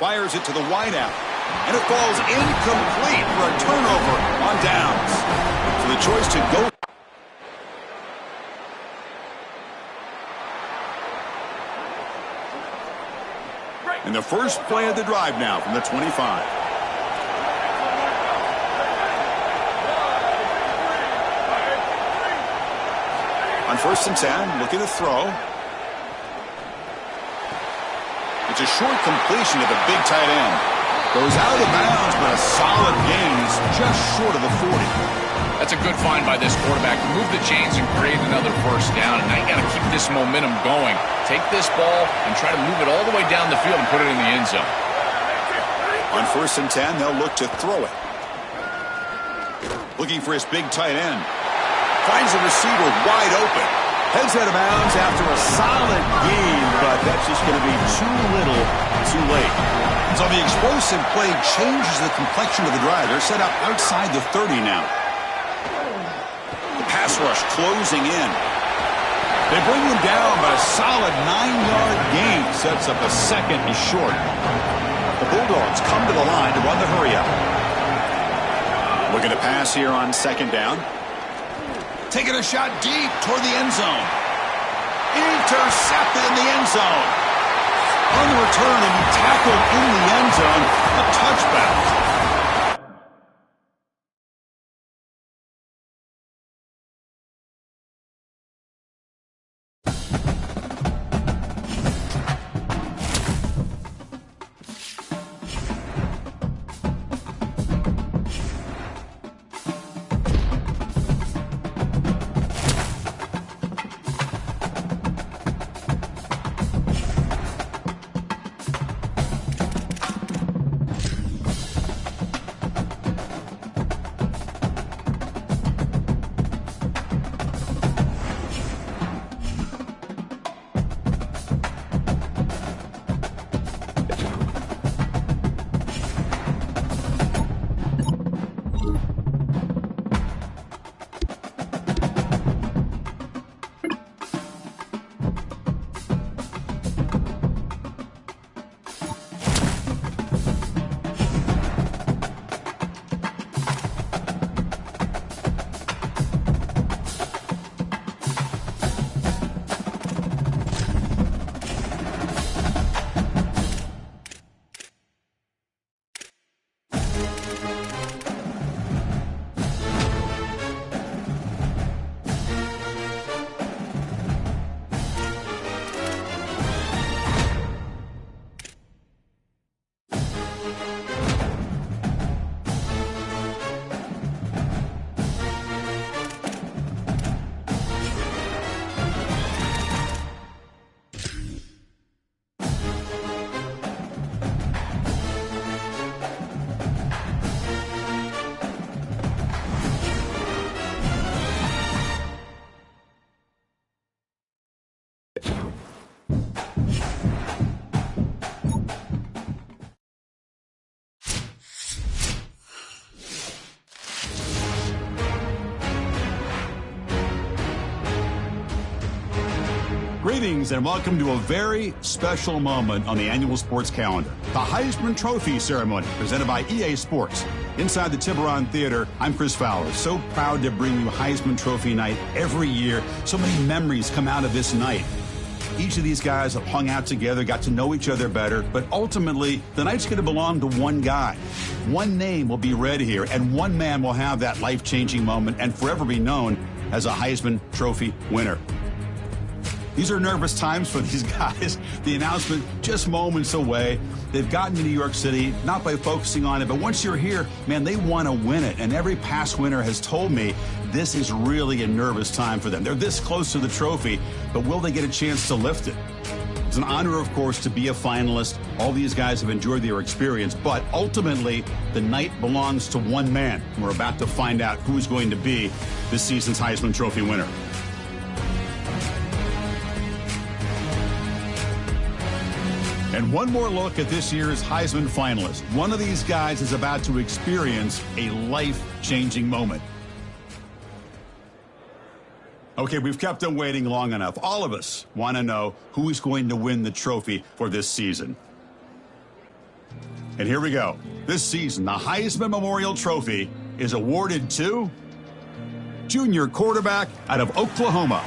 Fires it to the wideout. And it falls incomplete for a turnover on downs. So the choice to go. And the first play of the drive now from the 25. On 1st and 10, looking to throw. It's a short completion to the big tight end. Goes out of bounds, but a solid gain. He's just short of the 40. That's a good find by this quarterback to move the chains and create another first down. And now you got to keep this momentum going. Take this ball and try to move it all the way down the field and put it in the end zone. On 1st and 10, they'll look to throw it. Looking for his big tight end. Finds the receiver wide open. Heads out of bounds after a solid gain, but that's just going to be too little, too late. So the explosive play changes the complexion of the drive. They're set up outside the 30 now. The pass rush closing in. They bring him down, but a solid 9-yard gain sets up a second and short. The Bulldogs come to the line to run the hurry-up. Looking to pass here on second down. Taking a shot deep toward the end zone. Intercepted in the end zone. On the return and tackled in the end zone. A touchback. Greetings and welcome to a very special moment on the annual sports calendar. The Heisman Trophy ceremony presented by EA Sports. Inside the Tiburon Theater, I'm Chris Fowler. So proud to bring you Heisman Trophy night every year. So many memories come out of this night. Each of these guys have hung out together, got to know each other better, but ultimately, the night's going to belong to one guy. One name will be read here, and one man will have that life-changing moment and forever be known as a Heisman Trophy winner. These are nervous times for these guys. The announcement just moments away. They've gotten to New York City, not by focusing on it, but once you're here, man, they want to win it. And every past winner has told me this is really a nervous time for them. They're this close to the trophy, but will they get a chance to lift it? It's an honor, of course, to be a finalist. All these guys have enjoyed their experience, but ultimately, the night belongs to one man. We're about to find out who's going to be this season's Heisman Trophy winner. And one more look at this year's Heisman finalist. One of these guys is about to experience a life-changing moment. Okay, we've kept them waiting long enough. All of us want to know who is going to win the trophy for this season. And here we go. This season, the Heisman Memorial Trophy is awarded to junior quarterback out of Oklahoma.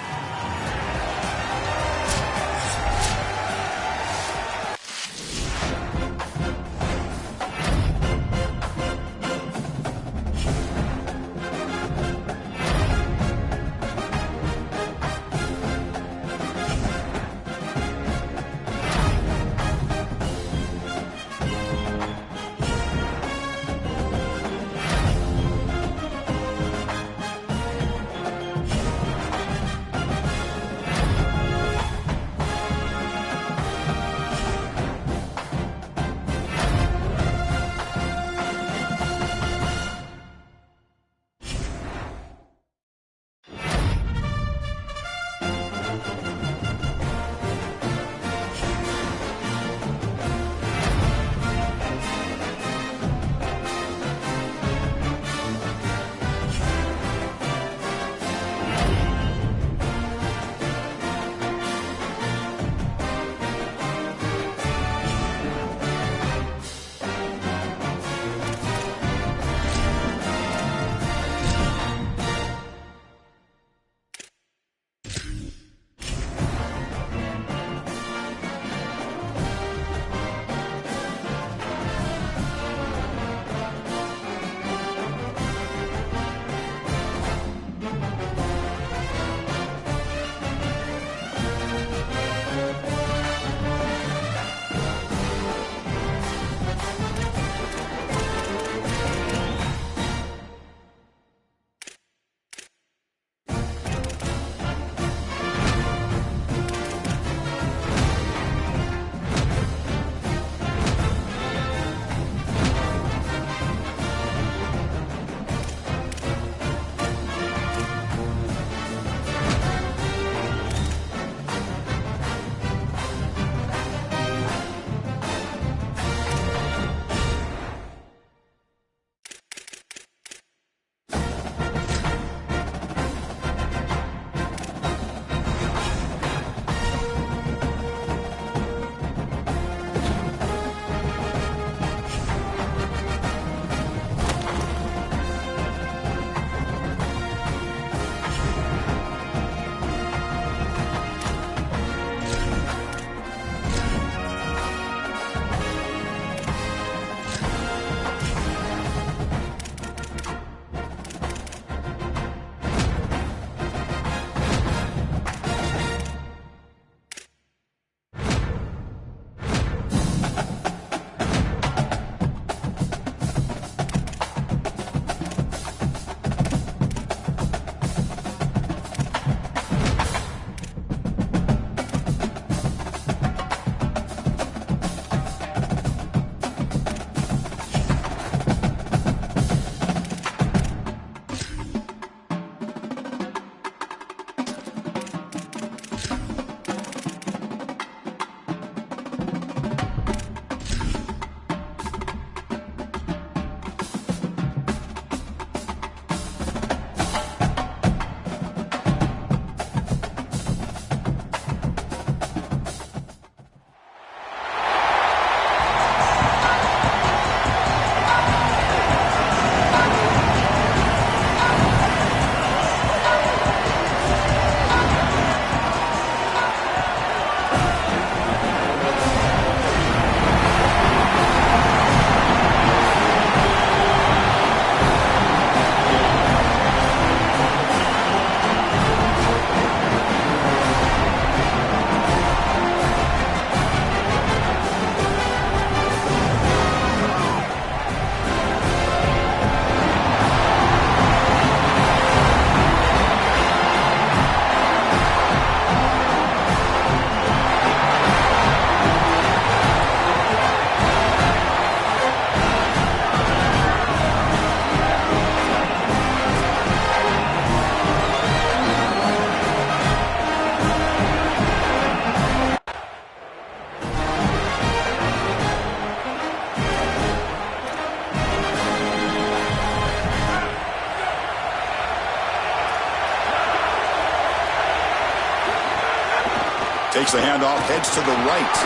Takes the handoff, heads to the right.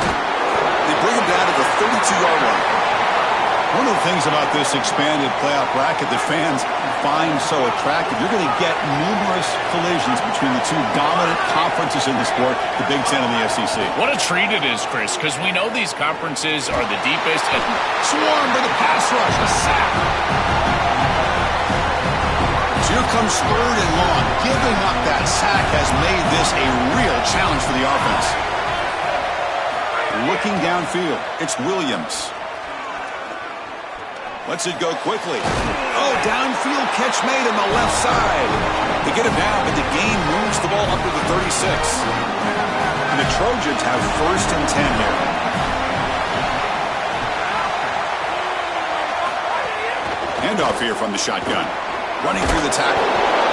They bring him down to the 32-yard line. One of the things about this expanded playoff bracket that fans find so attractive, you're going to get numerous collisions between the two dominant conferences in the sport, the Big Ten and the SEC. What a treat it is, Chris, because we know these conferences are the deepest. Swarm for the pass rush, a sack. So here comes 3rd and long. Giving up that sack has made this a real challenge for the offense. Looking downfield, it's Williams. Lets it go quickly. Oh, downfield catch made on the left side. They get him down, but the gain moves the ball up to the 36. And the Trojans have 1st and 10 here. Handoff here from the shotgun. Running through the tackle.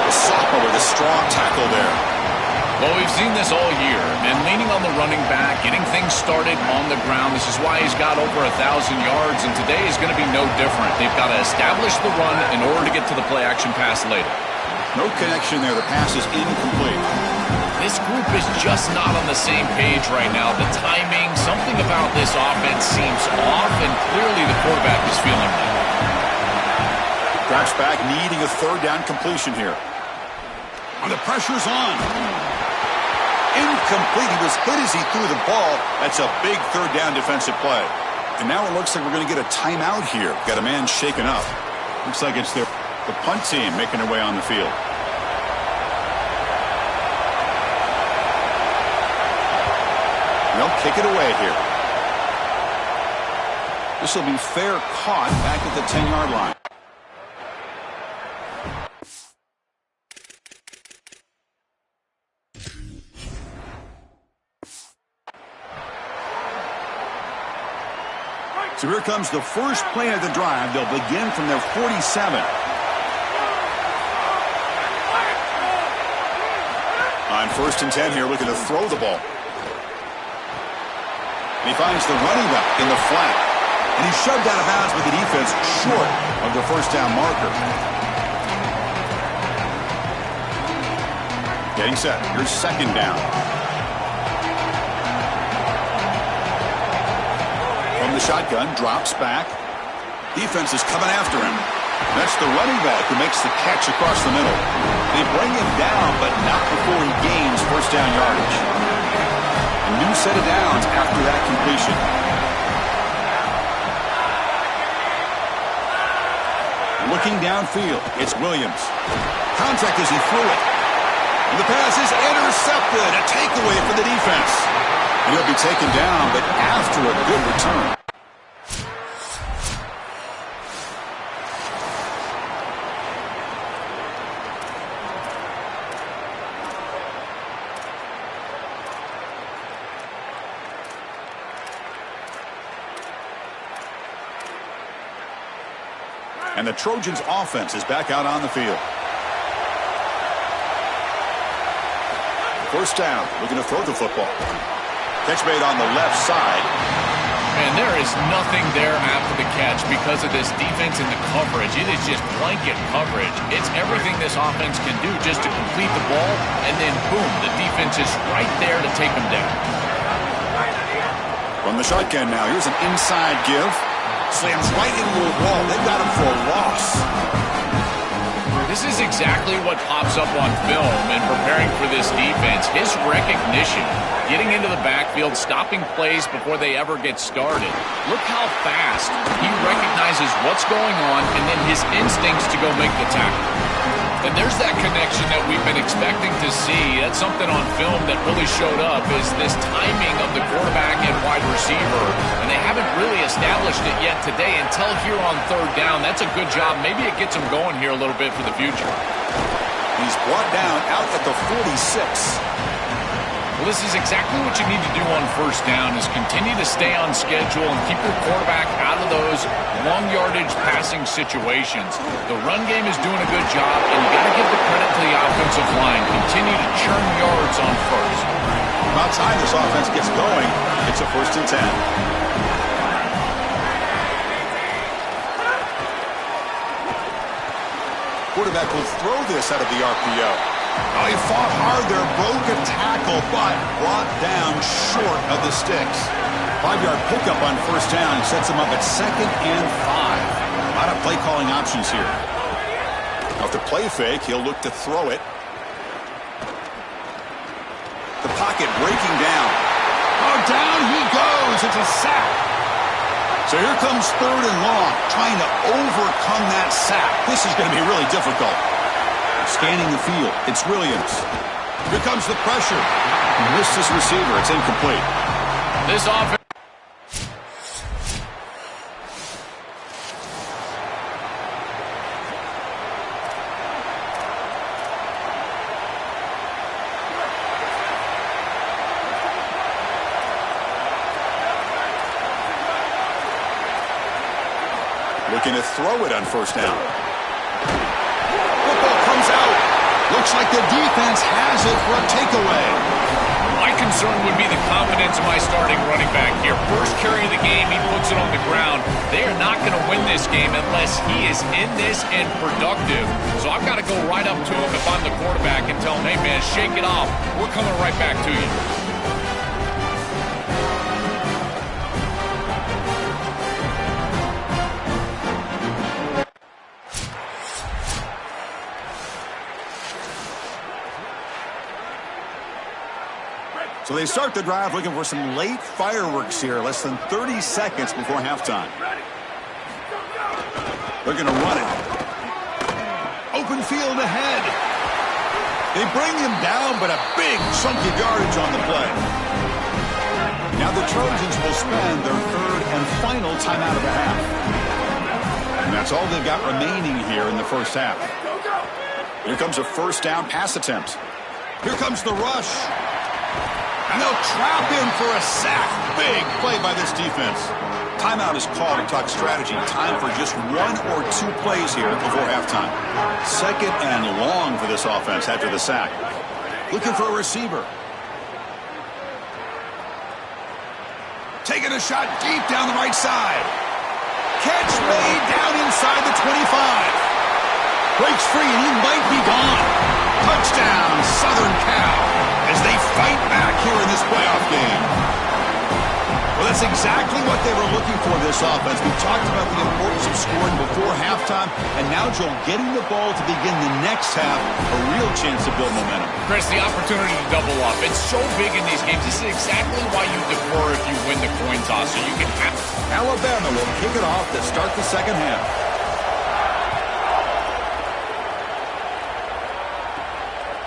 The sophomore with a strong tackle there. Well, we've seen this all year, and leaning on the running back, getting things started on the ground. This is why he's got over 1,000 yards, and today is going to be no different. They've got to establish the run in order to get to the play-action pass later. No connection there. The pass is incomplete. This group is just not on the same page right now. The timing, something about this offense seems off, and clearly the quarterback is feeling that. Drops back, needing a 3rd down completion here. And the pressure's on. Incomplete. He was hit as he threw the ball. That's a big 3rd down defensive play. And now it looks like we're going to get a timeout here. Got a man shaken up. Looks like it's the punt team making their way on the field. They'll kick it away here. This will be fair caught back at the 10-yard line. So here comes the first play of the drive. They'll begin from their 47. On 1st and 10 here, looking to throw the ball. And he finds the running back in the flat. And he's shoved out of bounds with the defense short of the 1st down marker. Getting set. Here's 2nd down. From the shotgun, drops back. Defense is coming after him. That's the running back who makes the catch across the middle. They bring him down, but not before he gains 1st down yardage. A new set of downs after that completion. Looking downfield, it's Williams. Contact as he threw it. And the pass is intercepted. A takeaway for the defense. He'll be taken down, but after a good return. And the Trojans' offense is back out on the field. 1st down, looking to throw the football. Catch made on the left side. And there is nothing there after the catch because of this defense and the coverage. It is just blanket coverage. It's everything this offense can do just to complete the ball, and then, boom, the defense is right there to take them down. From the shotgun now, here's an inside give. Slams right into a wall. They've got him for a loss. This is exactly what pops up on film in preparing for this defense. His recognition, getting into the backfield, stopping plays before they ever get started. Look how fast he recognizes what's going on and then his instincts to go make the tackle. And there's that connection that we've been expecting to see. That's something on film that really showed up, is this timing of the quarterback and wide receiver. And they haven't really established it yet today until here on 3rd down. That's a good job. Maybe it gets them going here a little bit for the future. He's brought down out at the 46. Well, this is exactly what you need to do on 1st down, is continue to stay on schedule and keep your quarterback out of those long yardage passing situations. The run game is doing a good job, and you got to give the credit to the offensive line. Continue to churn yards on 1st. About time this offense gets going. It's a 1st and 10. Quarterback will throw this out of the RPO. Oh, he fought hard there, broke a tackle, but brought down short of the sticks. 5-yard pickup on first down sets him up at 2nd and 5. A lot of play calling options here. Off the play fake, he'll look to throw it. The pocket breaking down. Oh, down he goes. It's a sack. So here comes 3rd and long, trying to overcome that sack. This is going to be really difficult. Scanning the field, it's Williams. Here comes the pressure. He missed his receiver. It's incomplete. This offense. Looking to throw it on first down. Football comes out. Looks like the defense has it for a takeaway. My concern would be the confidence of my starting running back here. First carry of the game, he puts it on the ground. They are not going to win this game unless he is in this and productive. So I've got to go right up to him if I'm the quarterback and tell him, hey, man, shake it off. We're coming right back to you. So they start the drive looking for some late fireworks here, less than 30 seconds before halftime. They're going to run it. Open field ahead. They bring him down, but a big chunk of yardage on the play. Now the Trojans will spend their 3rd and final timeout of the half. And that's all they've got remaining here in the first half. Here comes a first down pass attempt. Here comes the rush. And they'll trap him for a sack. Big play by this defense. Timeout is called to talk strategy. Time for just 1 or 2 plays here before halftime. 2nd and long for this offense after the sack. Looking for a receiver. Taking a shot deep down the right side. Catch made down inside the 25. Breaks free and he might be gone. Touchdown, Southern Cal, as they fight back here in this playoff game. Well, that's exactly what they were looking for, this offense. We talked about the importance of scoring before halftime, and now, Joel, getting the ball to begin the next half, a real chance to build momentum. Chris, the opportunity to double up. It's so big in these games. This is exactly why you defer if you win the coin toss, so you can have. Alabama will kick it off to start the second half.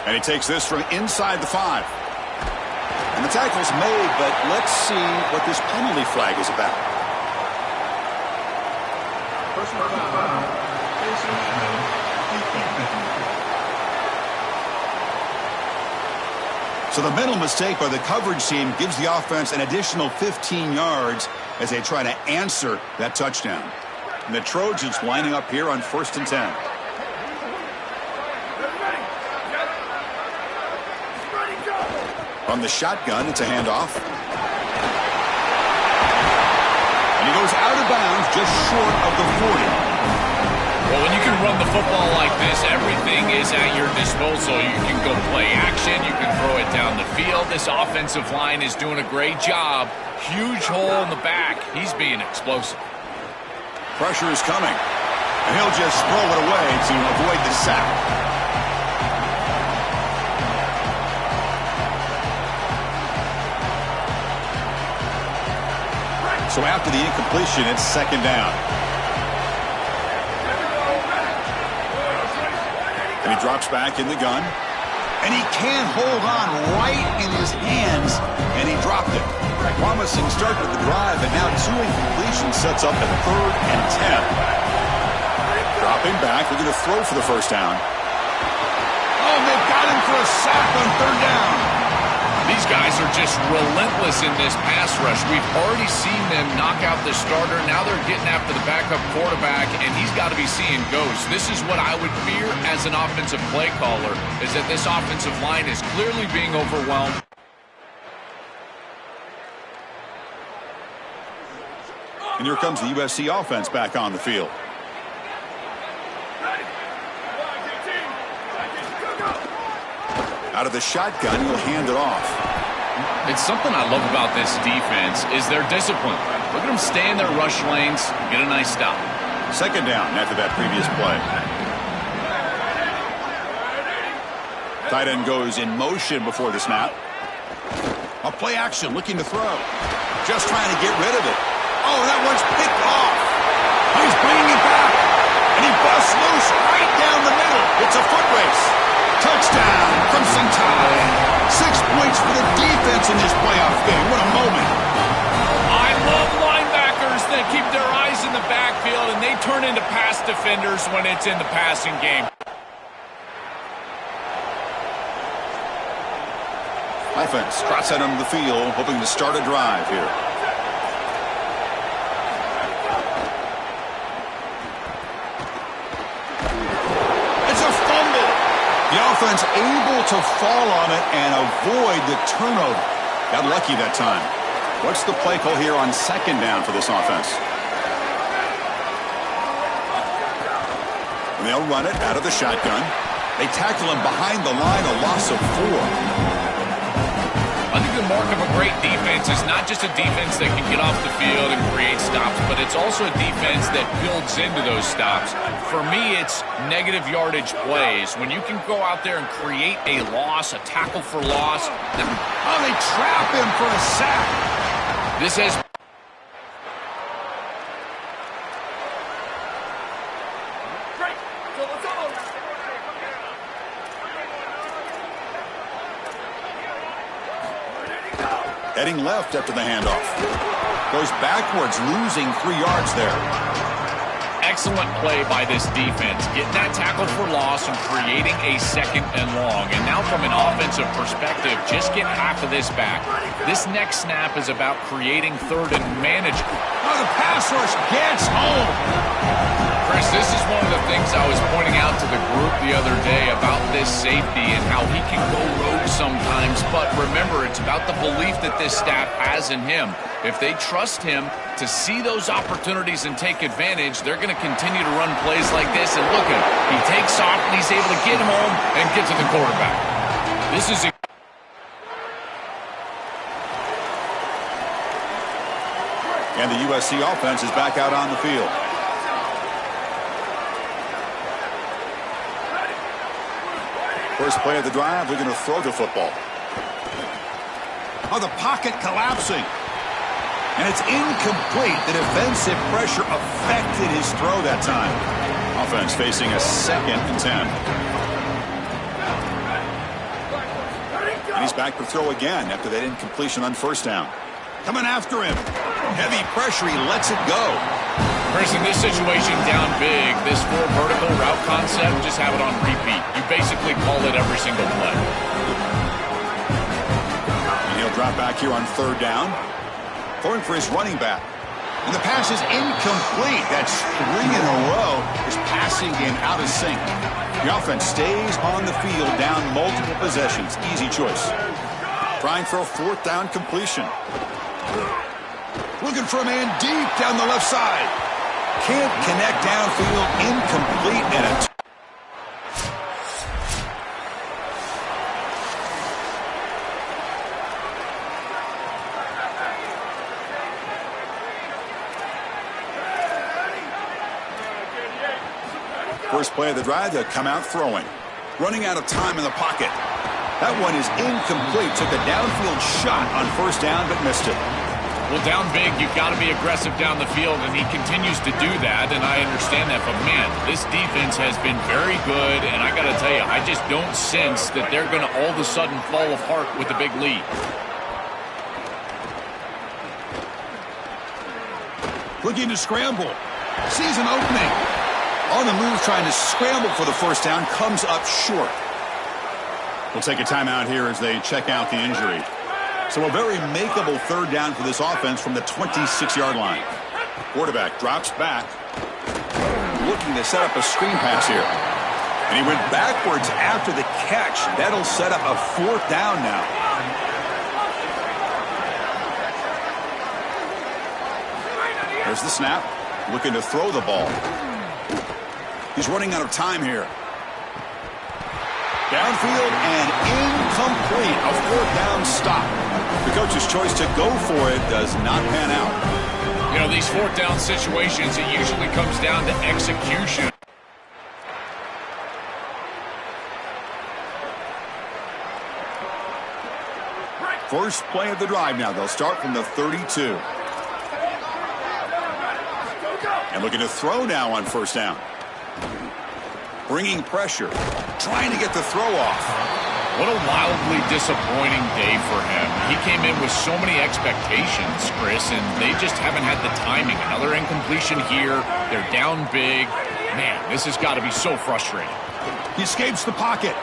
And he takes this from inside the 5. And the tackle's made, but let's see what this penalty flag is about. So the mental mistake by the coverage team gives the offense an additional 15 yards as they try to answer that touchdown. And the Trojans lining up here on 1st and 10. From the shotgun, it's a handoff. And he goes out of bounds just short of the 40. Well, when you can run the football like this, everything is at your disposal. You can go play action. You can throw it down the field. This offensive line is doing a great job. Huge hole in the back. He's being explosive. Pressure is coming. And he'll just throw it away to avoid the sack. So after the incompletion, it's 2nd down. And he drops back in the gun. And he can't hold on right in his hands. And he dropped it. Promising start with the drive, and now 2 incompletions sets up a 3rd and 10. Dropping back, we're going to throw for the first down. Oh, they've got him for a sack on 3rd down. These guys are just relentless in this pass rush. We've already seen them knock out the starter. Now they're getting after the backup quarterback, and he's got to be seeing ghosts. This is what I would fear as an offensive play caller, is that this offensive line is clearly being overwhelmed. And here comes the USC offense back on the field. Out of the shotgun, he'll hand it off. It's something I love about this defense is their discipline. Look at them stay in their rush lanes, get a nice stop. Second down after that previous play. Tight end goes in motion before the snap. A play action, looking to throw. Just trying to get rid of it. Oh, that one's picked off. He's bringing it back. And he busts loose right down the middle. It's a foot race. Touchdown from Ncaa. 6 points for the defense in this playoff game. What a moment. I love linebackers that keep their eyes in the backfield, and they turn into pass defenders when it's in the passing game. Offense trots out on the field, hoping to start a drive here. It's a fumble. The offense able to fall on it and avoid the turnover. Got lucky that time. What's the play call here on second down for this offense? And they'll run it out of the shotgun. They tackle him behind the line, a loss of 4. I think the mark of a great defense is not just a defense that can get off the field and create stops, but it's also a defense that builds into those stops. For me, it's negative yardage plays. When you can go out there and create a loss, a tackle for loss. Oh, they trap him for a sack. This has... Heading left after the handoff. Goes backwards, losing 3 yards there. Excellent play by this defense, getting that tackle for loss and creating a second and long. And now from an offensive perspective, just get half of this back. This next snap is about creating third and manage. Oh, the pass rush gets home. Chris, this is one of the things I was pointing out to the group the other day about this safety and how he can go rogue sometimes. But remember, it's about the belief that this staff has in him. If they trust him to see those opportunities and take advantage, they're going to continue to run plays like this. And look at him. He takes off and he's able to get home and get to the quarterback. This is And the USC offense is back out on the field. First play of the drive, they're going to throw the football. Oh, the pocket collapsing. And it's incomplete. The defensive pressure affected his throw that time. Offense facing a 2nd and 10. And he's back to throw again after that incompletion on first down. Coming after him. Heavy pressure. He lets it go. Chris, in this situation, down big, this 4 vertical route concept, just have it on repeat. You basically call it every single play. And he'll drop back here on 3rd down. Throwing for his running back. And the pass is incomplete. That's 3 in a row. His passing game out of sync. The offense stays on the field down multiple possessions. Easy choice. Trying for a 4th down completion. Looking for a man deep down the left side. Can't connect downfield. Incomplete and a... First play of the drive, they'll come out throwing. Running out of time in the pocket. That one is incomplete. Took a downfield shot on first down, but missed it. Well, down big, you've got to be aggressive down the field, and he continues to do that, and I understand that. But, man, this defense has been very good, and I got to tell you, I just don't sense that they're going to all of a sudden fall apart with a big lead. Looking to scramble. Sees an opening. On the move, trying to scramble for the first down, comes up short. We'll take a timeout here as they check out the injury. So a very makeable 3rd down for this offense from the 26-yard line. Quarterback drops back. Looking to set up a screen pass here. And he went backwards after the catch. That'll set up a 4th down now. There's the snap. Looking to throw the ball. He's running out of time here. Downfield and incomplete. A fourth down stop. The coach's choice to go for it does not pan out. You know, these fourth down situations, it usually comes down to execution. First play of the drive now. They'll start from the 32. And looking to throw now on first down. Bringing pressure. Trying to get the throw off. What a wildly disappointing day for him. He came in with so many expectations, Chris, and they just haven't had the timing. Another incompletion here. They're down big. Man, this has got to be so frustrating. He escapes the pocket.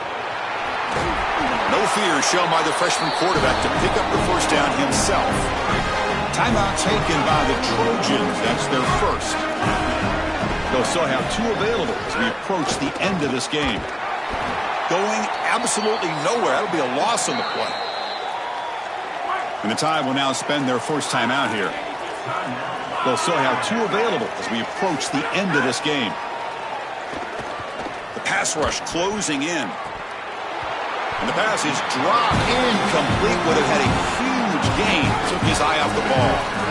No fear shown by the freshman quarterback to pick up the first down himself. Timeout taken by the Trojans. That's their first. They'll still have two available as we approach the end of this game. Going absolutely nowhere. That'll be a loss on the play. And the Tide will now spend their first timeout here. They'll still have two available as we approach the end of this game. The pass rush closing in. And the pass is dropped incomplete. Would have had a huge gain. Took his eye off the ball.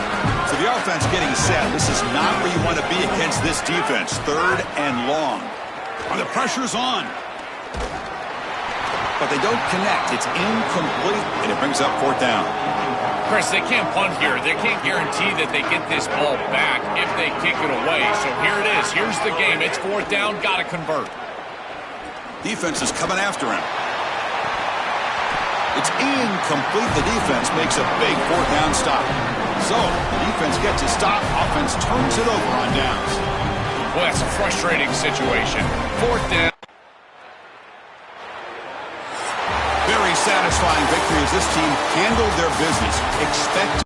So the offense getting set. This is not where you want to be against this defense. Third and long. And the pressure's on. But they don't connect. It's incomplete, and it brings up fourth down. Chris, they can't punt here. They can't guarantee that they get this ball back if they kick it away. So here it is. Here's the game. It's fourth down. Got to convert. Defense is coming after him. It's incomplete. The defense makes a big fourth down stop. So, the defense gets a stop. Offense turns it over on downs. Well, that's a frustrating situation. Fourth down. Very satisfying victory as this team handled their business. Expect